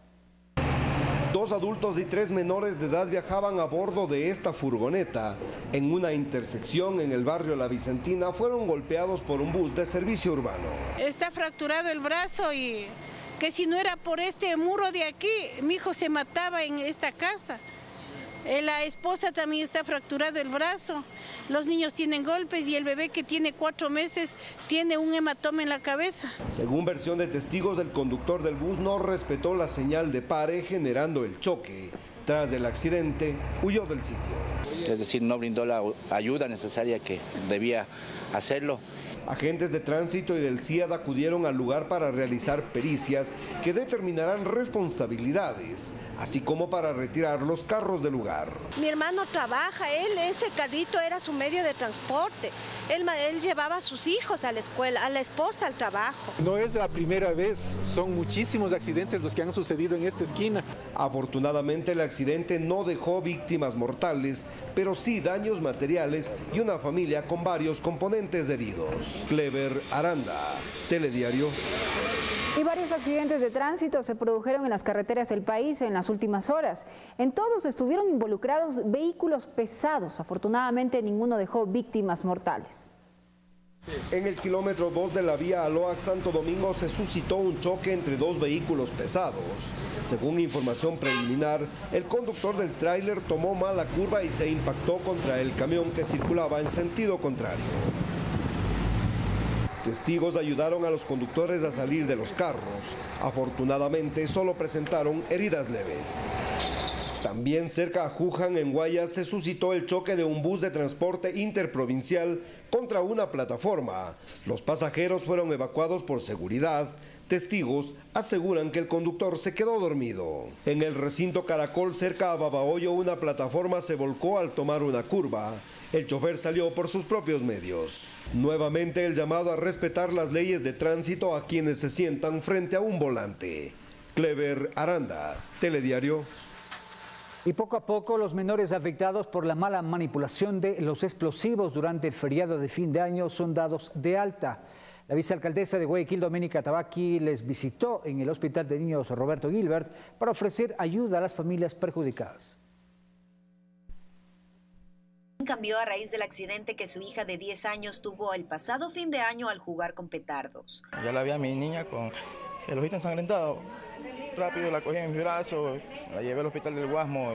[SPEAKER 23] 2 adultos y 3 menores de edad viajaban a bordo de esta furgoneta. En una intersección en el barrio La Vicentina fueron golpeados por un bus de servicio urbano.
[SPEAKER 3] Está fracturado el brazo y que si no era por este muro de aquí, mi hijo se mataba en esta casa. La esposa también está fracturado el brazo, los niños tienen golpes y el bebé que tiene 4 meses tiene un hematoma en la cabeza.
[SPEAKER 23] Según versión de testigos, el conductor del bus no respetó la señal de pare, generando el choque. Tras el accidente, huyó del sitio.
[SPEAKER 4] Es decir, no brindó la ayuda necesaria que debía hacerlo.
[SPEAKER 23] Agentes de tránsito y del CIAD acudieron al lugar para realizar pericias que determinarán responsabilidades, así como para retirar los carros del lugar.
[SPEAKER 5] Mi hermano trabaja, ese carrito era su medio de transporte. Él llevaba a sus hijos a la escuela, a la esposa al trabajo.
[SPEAKER 10] No es la primera vez, son muchísimos accidentes los que han sucedido en esta esquina.
[SPEAKER 23] Afortunadamente el accidente no dejó víctimas mortales, pero sí daños materiales y una familia con varios componentes heridos. Clever Aranda, Telediario.
[SPEAKER 2] Y varios accidentes de tránsito se produjeron en las carreteras del país en las últimas horas. En todos estuvieron involucrados vehículos pesados. Afortunadamente, ninguno dejó víctimas mortales.
[SPEAKER 23] En el kilómetro 2 de la vía Aloac-Santo Domingo se suscitó un choque entre 2 vehículos pesados. Según información preliminar, el conductor del tráiler tomó mala curva y se impactó contra el camión que circulaba en sentido contrario. Testigos ayudaron a los conductores a salir de los carros. Afortunadamente, solo presentaron heridas leves. También cerca a Juján, en Guayas, se suscitó el choque de un bus de transporte interprovincial contra una plataforma. Los pasajeros fueron evacuados por seguridad. Testigos aseguran que el conductor se quedó dormido. En el recinto Caracol, cerca a Babahoyo, una plataforma se volcó al tomar una curva. El chofer salió por sus propios medios. Nuevamente el llamado a respetar las leyes de tránsito a quienes se sientan frente a un volante. Clever Aranda, Telediario.
[SPEAKER 14] Y poco a poco los menores afectados por la mala manipulación de los explosivos durante el feriado de fin de año son dados de alta. La vicealcaldesa de Guayaquil, Doménica Tabaqui, les visitó en el Hospital de Niños Roberto Gilbert para ofrecer ayuda a las familias perjudicadas.
[SPEAKER 11] Cambió a raíz del accidente que su hija de 10 años tuvo el pasado fin de año al jugar con petardos.
[SPEAKER 12] Ya la vi a mi niña con el ojito ensangrentado. Rápido la cogí en mi brazo, la llevé al hospital del Guasmo.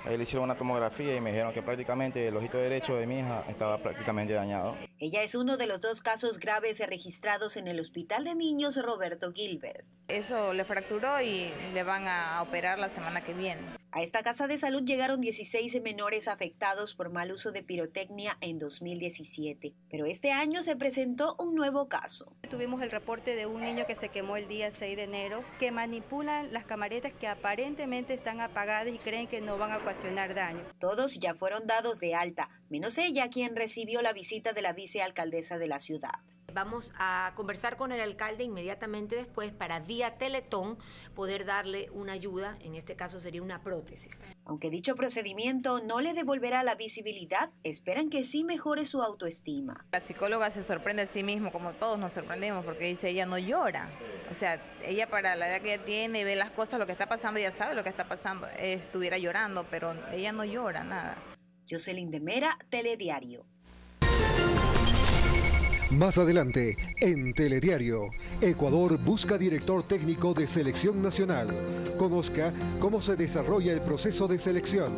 [SPEAKER 12] Ahí le hicieron una tomografía y me dijeron que prácticamente el ojito derecho de mi hija estaba prácticamente dañado.
[SPEAKER 11] Ella es uno de los 2 casos graves registrados en el Hospital de Niños Roberto Gilbert.
[SPEAKER 13] Eso le fracturó y le van a operar la semana que viene.
[SPEAKER 11] A esta casa de salud llegaron 16 menores afectados por mal uso de pirotecnia en 2017, pero este año se presentó un nuevo caso.
[SPEAKER 16] Tuvimos el reporte de un niño que se quemó el día 6 de enero, que manipulan las camaretas que aparentemente están apagadas y creen que no van a ocasionar daño.
[SPEAKER 11] Todos ya fueron dados de alta, menos ella, quien recibió la visita de la vicealcaldesa de la ciudad.
[SPEAKER 17] Vamos a conversar con el alcalde inmediatamente después para vía Teletón poder darle una ayuda, en este caso sería una prótesis.
[SPEAKER 11] Aunque dicho procedimiento no le devolverá la visibilidad, esperan que sí mejore su autoestima.
[SPEAKER 13] La psicóloga se sorprende a sí misma, como todos nos sorprendemos, porque dice ella no llora. O sea, ella para la edad que ella tiene, ve las cosas, lo que está pasando, ella sabe lo que está pasando. Estuviera llorando, pero ella no llora, nada.
[SPEAKER 11] Jocelyn de Mera, Telediario.
[SPEAKER 22] Más adelante, en Telediario, Ecuador busca director técnico de selección nacional. Conozca cómo se desarrolla el proceso de selección.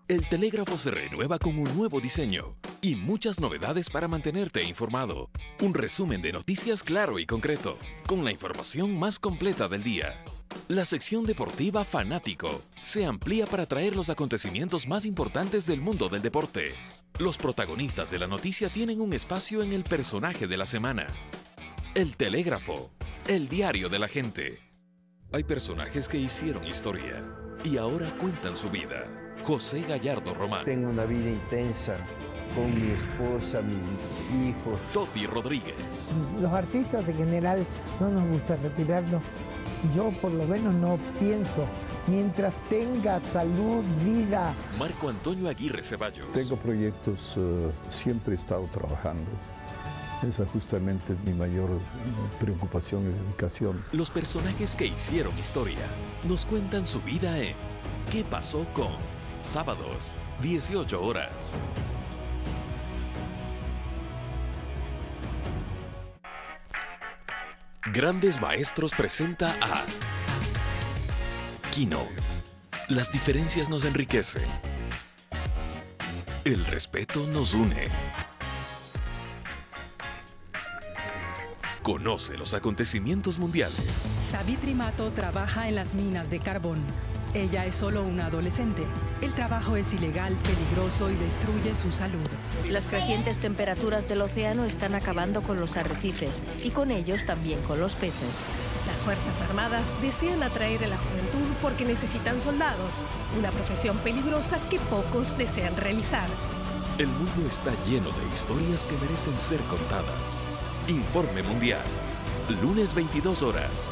[SPEAKER 15] El telégrafo se renueva con un nuevo diseño, y muchas novedades para mantenerte informado. Un resumen de noticias claro y concreto, con la información más completa del día. La sección deportiva Fanático se amplía para traer los acontecimientos más importantes del mundo del deporte. Los protagonistas de la noticia tienen un espacio en el personaje de la semana. El Telégrafo, el diario de la gente. Hay personajes que hicieron historia y ahora cuentan su vida. José Gallardo Román.
[SPEAKER 1] Tengo una vida intensa con mi esposa, mis hijos.
[SPEAKER 15] Toti Rodríguez.
[SPEAKER 6] Los artistas en general no nos gusta retirarnos. Yo por lo menos no pienso. Mientras tenga salud, vida.
[SPEAKER 15] Marco Antonio Aguirre Ceballos.
[SPEAKER 7] Tengo proyectos, siempre he estado trabajando. Esa justamente es mi mayor preocupación y dedicación.
[SPEAKER 15] Los personajes que hicieron historia nos cuentan su vida en ¿Qué pasó con? Sábados, 18 horas. Grandes Maestros presenta a Kino. Las diferencias nos enriquecen. El respeto nos une. Conoce los acontecimientos mundiales.
[SPEAKER 8] Savitri Mato trabaja en las minas de carbón. Ella es solo una adolescente. El trabajo es ilegal, peligroso y destruye su salud.
[SPEAKER 9] Las crecientes temperaturas del océano están acabando con los arrecifes y con ellos también con los peces.
[SPEAKER 18] Las Fuerzas Armadas desean atraer a la juventud porque necesitan soldados, una profesión peligrosa que pocos desean realizar.
[SPEAKER 15] El mundo está lleno de historias que merecen ser contadas. Informe Mundial, lunes 22 horas.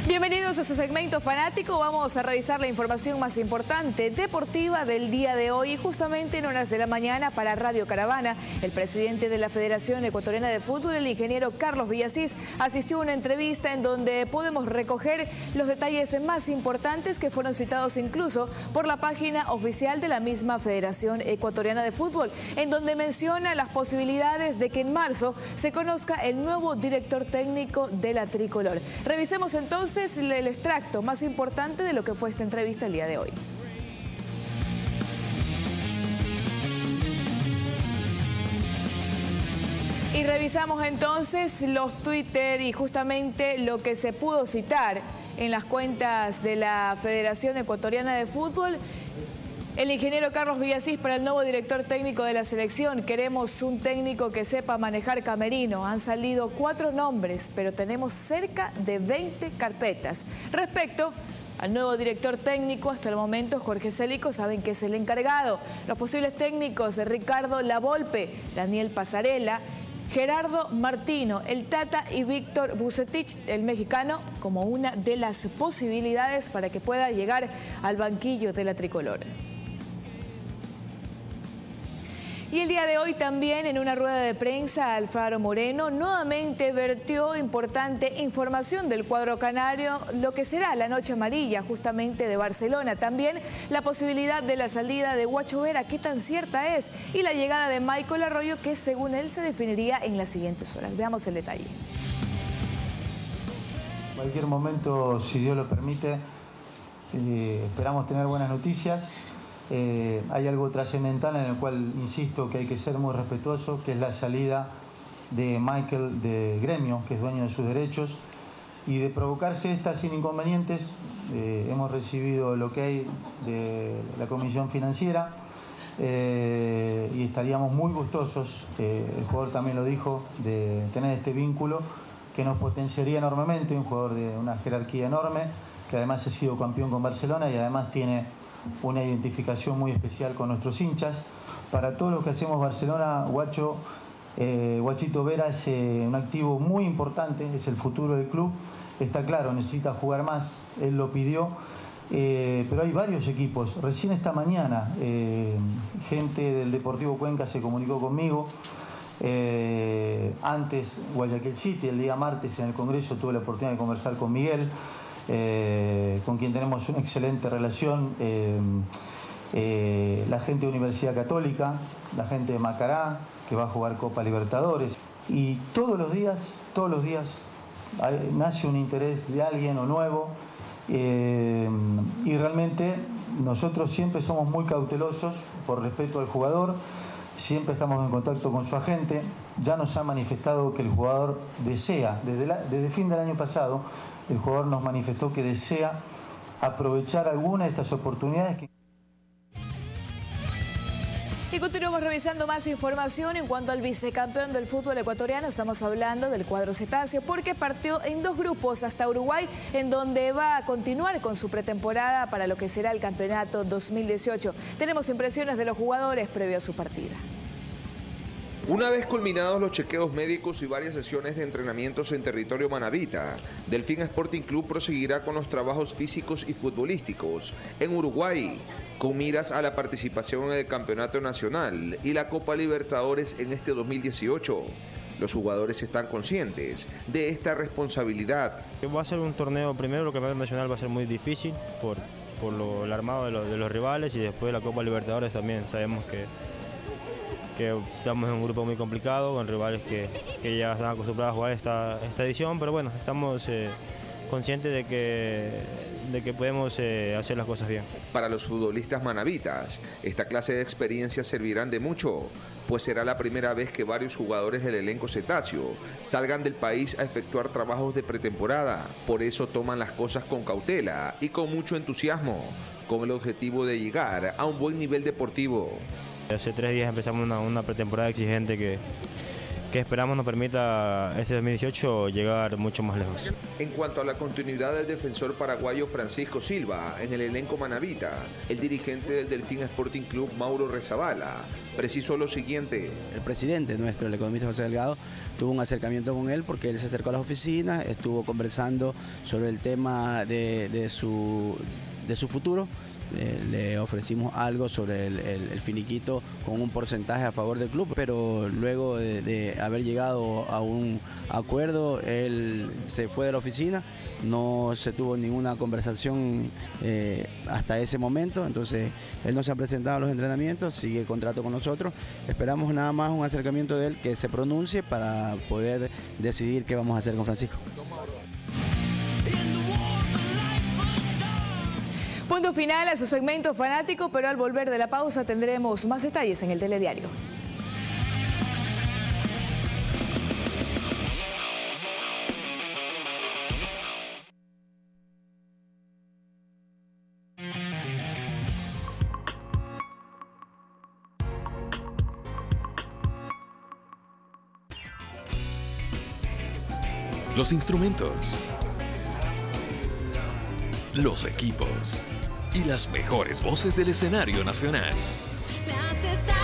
[SPEAKER 29] Bienvenidos a su segmento fanático. Vamos a revisar la información más importante deportiva del día de hoy. Justamente en horas de la mañana para Radio Caravana, el presidente de la Federación Ecuatoriana de Fútbol, el ingeniero Carlos Villasís, asistió a una entrevista en donde podemos recoger los detalles más importantes que fueron citados incluso por la página oficial de la misma Federación Ecuatoriana de Fútbol, en donde menciona las posibilidades de que en marzo se conozca el nuevo director técnico de la tricolor. Revisemos entonces el extracto más importante de lo que fue esta entrevista el día de hoy. Y revisamos entonces los Twitter y justamente lo que se pudo citar en las cuentas de la Federación Ecuatoriana de Fútbol. El ingeniero Carlos Villasís para el nuevo director técnico de la selección. Queremos un técnico que sepa manejar camerino. Han salido 4 nombres, pero tenemos cerca de 20 carpetas. Respecto al nuevo director técnico, hasta el momento Jorge Célico saben que es el encargado. Los posibles técnicos, Ricardo Lavolpe, Daniel Pasarela, Gerardo Martino, el Tata y Víctor Vucetich, el mexicano, como una de las posibilidades para que pueda llegar al banquillo de la tricolor. Y el día de hoy también en una rueda de prensa Alfaro Moreno nuevamente vertió importante información del cuadro canario, lo que será la noche amarilla justamente de Barcelona. También la posibilidad de la salida de Guacho Vera, qué tan cierta es, y la llegada de Michael Arroyo, que según él se definiría en las siguientes horas. Veamos el detalle.
[SPEAKER 19] En cualquier momento, si Dios lo permite, esperamos tener buenas noticias. Hay algo trascendental en el cual insisto que hay que ser muy respetuoso, que es la salida de Michael de Gremio, que es dueño de sus derechos, y de provocarse esta sin inconvenientes. Hemos recibido lo que hay de la Comisión Financiera y estaríamos muy gustosos, el jugador también lo dijo, de tener este vínculo que nos potenciaría enormemente, un jugador de una jerarquía enorme, que además ha sido campeón con Barcelona y además tiene una identificación muy especial con nuestros hinchas. Para todos los que hacemos Barcelona, Guachito Vera es un activo muy importante, es el futuro del club. Está claro, necesita jugar más, él lo pidió, pero hay varios equipos. Recién esta mañana, gente del Deportivo Cuenca se comunicó conmigo. Antes Guayaquil City, el día martes en el Congreso tuve la oportunidad de conversar con Miguel, con quien tenemos una excelente relación. la gente de Universidad Católica, la gente de Macará, que va a jugar Copa Libertadores. Y todos los días nace un interés de alguien o nuevo, y realmente nosotros siempre somos muy cautelosos por respeto al jugador, siempre estamos en contacto con su agente. Ya nos ha manifestado que el jugador desea, desde fin del año pasado, el jugador nos manifestó que desea aprovechar alguna de estas oportunidades que...
[SPEAKER 29] Y continuamos revisando más información en cuanto al vicecampeón del fútbol ecuatoriano. Estamos hablando del cuadro cetáceo, porque partió en 2 grupos hasta Uruguay, en donde va a continuar con su pretemporada para lo que será el campeonato 2018. Tenemos impresiones de los jugadores previo a su partida.
[SPEAKER 3] Una vez culminados los chequeos médicos y varias sesiones de entrenamientos en territorio manabita, Delfín Sporting Club proseguirá con los trabajos físicos y futbolísticos en Uruguay, con miras a la participación en el Campeonato Nacional y la Copa Libertadores en este 2018. Los jugadores están conscientes de esta responsabilidad.
[SPEAKER 4] Va a ser un torneo, primero el Campeonato Nacional va a ser muy difícil por el armado de los rivales, y después la Copa Libertadores también sabemos que estamos en un grupo muy complicado, con rivales que ya están acostumbrados a jugar esta edición, pero bueno, estamos conscientes de que podemos hacer las cosas bien.
[SPEAKER 3] Para los futbolistas manavitas, esta clase de experiencias servirán de mucho, pues será la primera vez que varios jugadores del elenco cetáceo salgan del país a efectuar trabajos de pretemporada. Por eso toman las cosas con cautela y con mucho entusiasmo, con el objetivo de llegar a un buen nivel deportivo.
[SPEAKER 4] Hace 3 días empezamos una pretemporada exigente que esperamos nos permita este 2018 llegar mucho más lejos.
[SPEAKER 3] En cuanto a la continuidad del defensor paraguayo Francisco Silva en el elenco manabita, el dirigente del Delfín Sporting Club, Mauro Rezabala, precisó lo siguiente.
[SPEAKER 20] El presidente nuestro, el economista José Delgado, tuvo un acercamiento con él porque él se acercó a las oficinas, estuvo conversando sobre el tema de su futuro. Le ofrecimos algo sobre el finiquito con un porcentaje a favor del club, pero luego de haber llegado a un acuerdo, él se fue de la oficina, no se tuvo ninguna conversación hasta ese momento, entonces él no se ha presentado a los entrenamientos, sigue contrato con nosotros, esperamos nada más un acercamiento de él que se pronuncie para poder decidir qué vamos a hacer con Francisco.
[SPEAKER 29] Punto final a su segmento fanático, pero al volver de la pausa tendremos más detalles en el Telediario.
[SPEAKER 15] Los instrumentos, los equipos y las mejores voces del escenario nacional.
[SPEAKER 21] Me haces tanta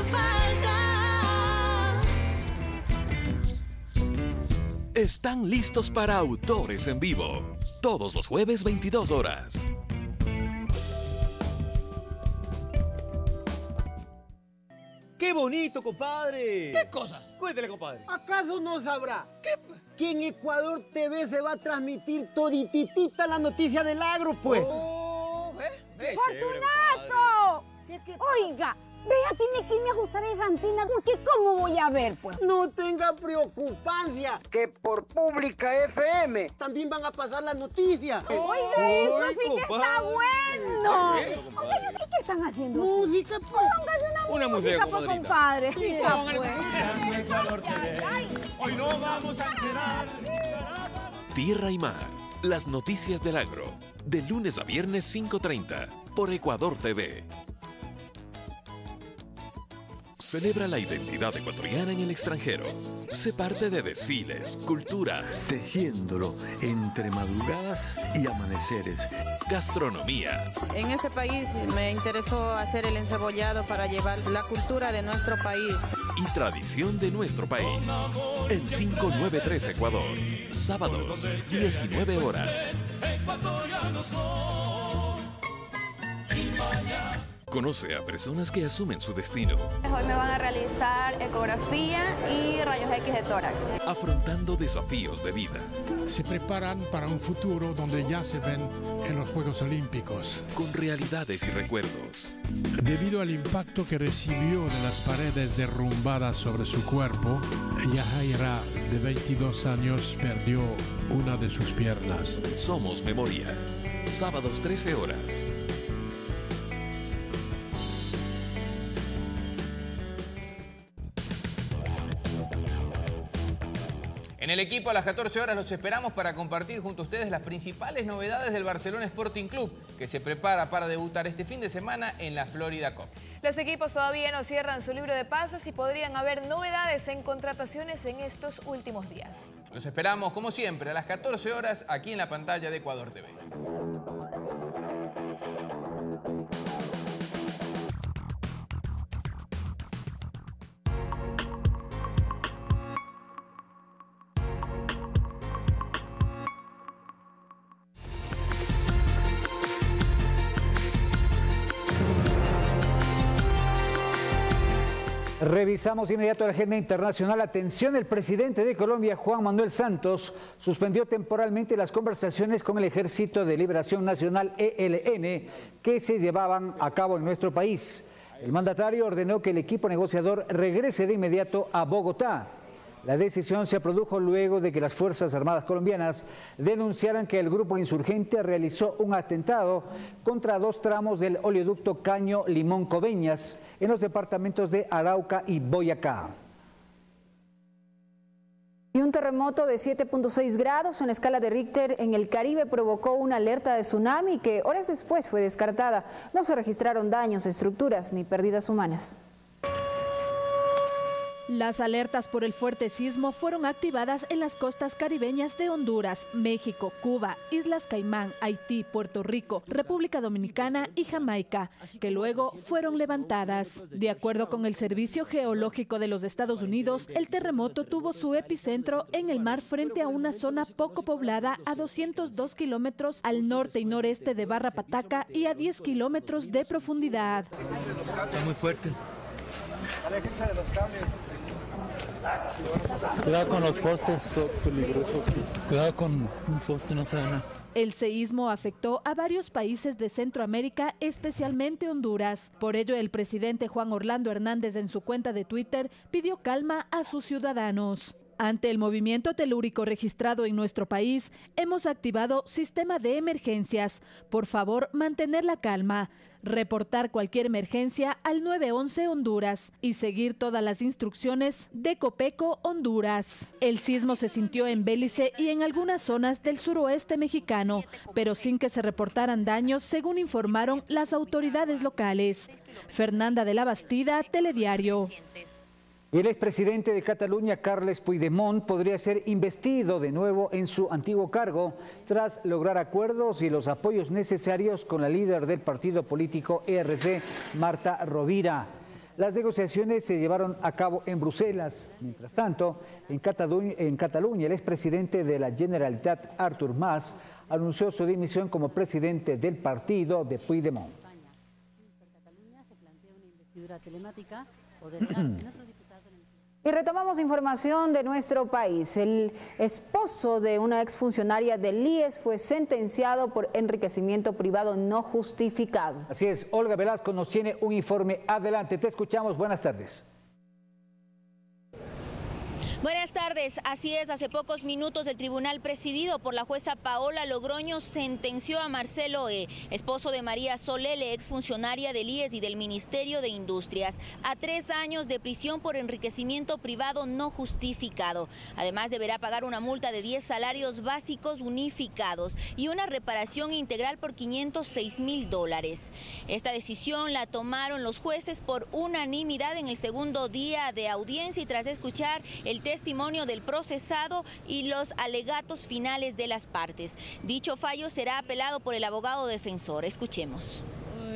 [SPEAKER 21] falta.
[SPEAKER 15] Están listos para Autores en Vivo, todos los jueves 22 horas.
[SPEAKER 24] ¡Qué bonito, compadre!
[SPEAKER 25] ¿Qué cosa?
[SPEAKER 24] Cuéntale, compadre.
[SPEAKER 25] ¿Acaso no sabrá que en Ecuador TV se va a transmitir todititita la noticia del agro, pues? Oh,
[SPEAKER 26] ¡Fortunato! Oiga, vea, tiene que irme a ajustar a Fantina, porque ¿cómo voy a ver, pues?
[SPEAKER 25] No tenga preocupancia, que por Pública FM también van a pasar las noticias.
[SPEAKER 26] Oiga, eso sí que está bueno. Oiga, ¿qué están haciendo?
[SPEAKER 25] Música, pues.
[SPEAKER 26] Póngase una música, pues, compadre.
[SPEAKER 25] Sí,
[SPEAKER 24] Hoy no vamos a cenar.
[SPEAKER 15] Tierra y Mar, las noticias del agro, de lunes a viernes 5:30, por Ecuador TV. Celebra la identidad ecuatoriana en el extranjero. Sé parte de desfiles, cultura,
[SPEAKER 27] tejiéndolo entre madrugadas y amaneceres.
[SPEAKER 15] Gastronomía.
[SPEAKER 28] En este país me interesó hacer el encebollado para llevar la cultura de nuestro país.
[SPEAKER 15] Y tradición de nuestro país. En 593 Ecuador. Sábados, 19 horas. Conoce a personas que asumen su destino.
[SPEAKER 2] Hoy me van a realizar ecografía y rayos X de tórax.
[SPEAKER 15] Afrontando desafíos de vida.
[SPEAKER 5] Se preparan para un futuro donde ya se ven en los Juegos Olímpicos.
[SPEAKER 15] Con realidades y recuerdos.
[SPEAKER 5] Debido al impacto que recibió de las paredes derrumbadas sobre su cuerpo, Yajaira, de 22 años, perdió una de sus piernas.
[SPEAKER 15] Somos Memoria. Sábados 13 horas.
[SPEAKER 10] En el equipo a las 14 horas los esperamos para compartir junto a ustedes las principales novedades del Barcelona Sporting Club, que se prepara para debutar este fin de semana en la Florida Cup.
[SPEAKER 12] Los equipos todavía no cierran su libro de pases y podrían haber novedades en contrataciones en estos últimos días.
[SPEAKER 10] Los esperamos, como siempre, a las 14 horas aquí en la pantalla de Ecuador TV.
[SPEAKER 13] Revisamos de inmediato la agenda internacional. Atención, el presidente de Colombia, Juan Manuel Santos, suspendió temporalmente las conversaciones con el Ejército de Liberación Nacional, ELN, que se llevaban a cabo en nuestro país. El mandatario ordenó que el equipo negociador regrese de inmediato a Bogotá. La decisión se produjo luego de que las Fuerzas Armadas colombianas denunciaran que el grupo insurgente realizó un atentado contra 2 tramos del oleoducto Caño Limón-Coveñas en los departamentos de Arauca y Boyacá.
[SPEAKER 14] Y un terremoto de 7.6 grados en la escala de Richter en el Caribe provocó una alerta de tsunami que horas después fue descartada. No se registraron daños a estructuras ni pérdidas humanas.
[SPEAKER 16] Las alertas por el fuerte sismo fueron activadas en las costas caribeñas de Honduras, México, Cuba, Islas Caimán, Haití, Puerto Rico, República Dominicana y Jamaica, que luego fueron levantadas. De acuerdo con el Servicio Geológico de los Estados Unidos, el terremoto tuvo su epicentro en el mar frente a una zona poco poblada a 202 kilómetros al norte y noreste de Barra Pataca y a 10 kilómetros de profundidad.
[SPEAKER 24] Está muy fuerte.
[SPEAKER 17] Cuidado con los postes, todo peligroso. Cuidado con un poste, no se nada.
[SPEAKER 16] El seísmo afectó a varios países de Centroamérica, especialmente Honduras. Por ello, el presidente Juan Orlando Hernández en su cuenta de Twitter pidió calma a sus ciudadanos. Ante el movimiento telúrico registrado en nuestro país, hemos activado sistema de emergencias. Por favor, mantener la calma, reportar cualquier emergencia al 911 Honduras y seguir todas las instrucciones de Copeco Honduras. El sismo se sintió en Bélice y en algunas zonas del suroeste mexicano, pero sin que se reportaran daños, según informaron las autoridades locales. Fernanda de la Bastida, Telediario.
[SPEAKER 13] El expresidente de Cataluña, Carles Puigdemont, podría ser investido de nuevo en su antiguo cargo tras lograr acuerdos y los apoyos necesarios con la líder del partido político ERC, Marta Rovira. Las negociaciones se llevaron a cabo en Bruselas. Mientras tanto, en Cataluña, el expresidente de la Generalitat, Artur Mas, anunció su dimisión como presidente del partido de Puigdemont.
[SPEAKER 14] Y retomamos información de nuestro país. El esposo de una exfuncionaria del IES fue sentenciado por enriquecimiento privado no justificado.
[SPEAKER 13] Así es, Olga Velasco nos tiene un informe. Adelante, te escuchamos. Buenas tardes.
[SPEAKER 23] Buenas tardes, así es, hace pocos minutos el tribunal presidido por la jueza Paola Logroño sentenció a Marcelo E., esposo de María Solele, exfuncionaria del IES y del Ministerio de Industrias, a 3 años de prisión por enriquecimiento privado no justificado. Además deberá pagar una multa de 10 salarios básicos unificados y una reparación integral por $506.000. Esta decisión la tomaron los jueces por unanimidad en el segundo día de audiencia y tras escuchar el testimonio del procesado y los alegatos finales de las partes. Dicho fallo será apelado por el abogado defensor. Escuchemos.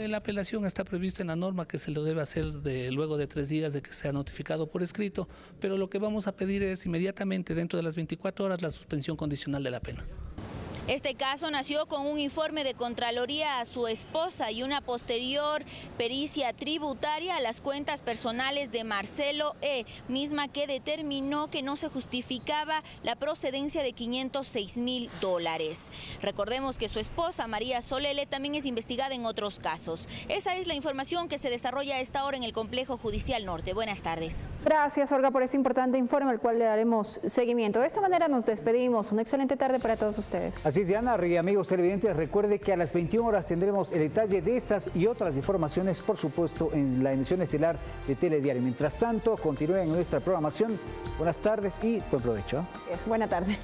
[SPEAKER 30] La apelación está prevista en la norma que se lo debe hacer luego de 3 días de que sea notificado por escrito, pero lo que vamos a pedir es inmediatamente, dentro de las 24 horas, la suspensión condicional de la pena.
[SPEAKER 23] Este caso nació con un informe de Contraloría a su esposa y una posterior pericia tributaria a las cuentas personales de Marcelo E., misma que determinó que no se justificaba la procedencia de $506,000. Recordemos que su esposa, María Solele, también es investigada en otros casos. Esa es la información que se desarrolla a esta hora en el Complejo Judicial Norte. Buenas tardes.
[SPEAKER 14] Gracias, Olga, por este importante informe al cual le daremos seguimiento. De esta manera nos despedimos. Una excelente tarde para todos ustedes.
[SPEAKER 13] Así es, Diana, y amigos televidentes, recuerde que a las 21 horas tendremos el detalle de estas y otras informaciones, por supuesto, en la emisión estelar de Telediario. Mientras tanto, continúen en nuestra programación. Buenas tardes y buen provecho.
[SPEAKER 14] Buena tarde.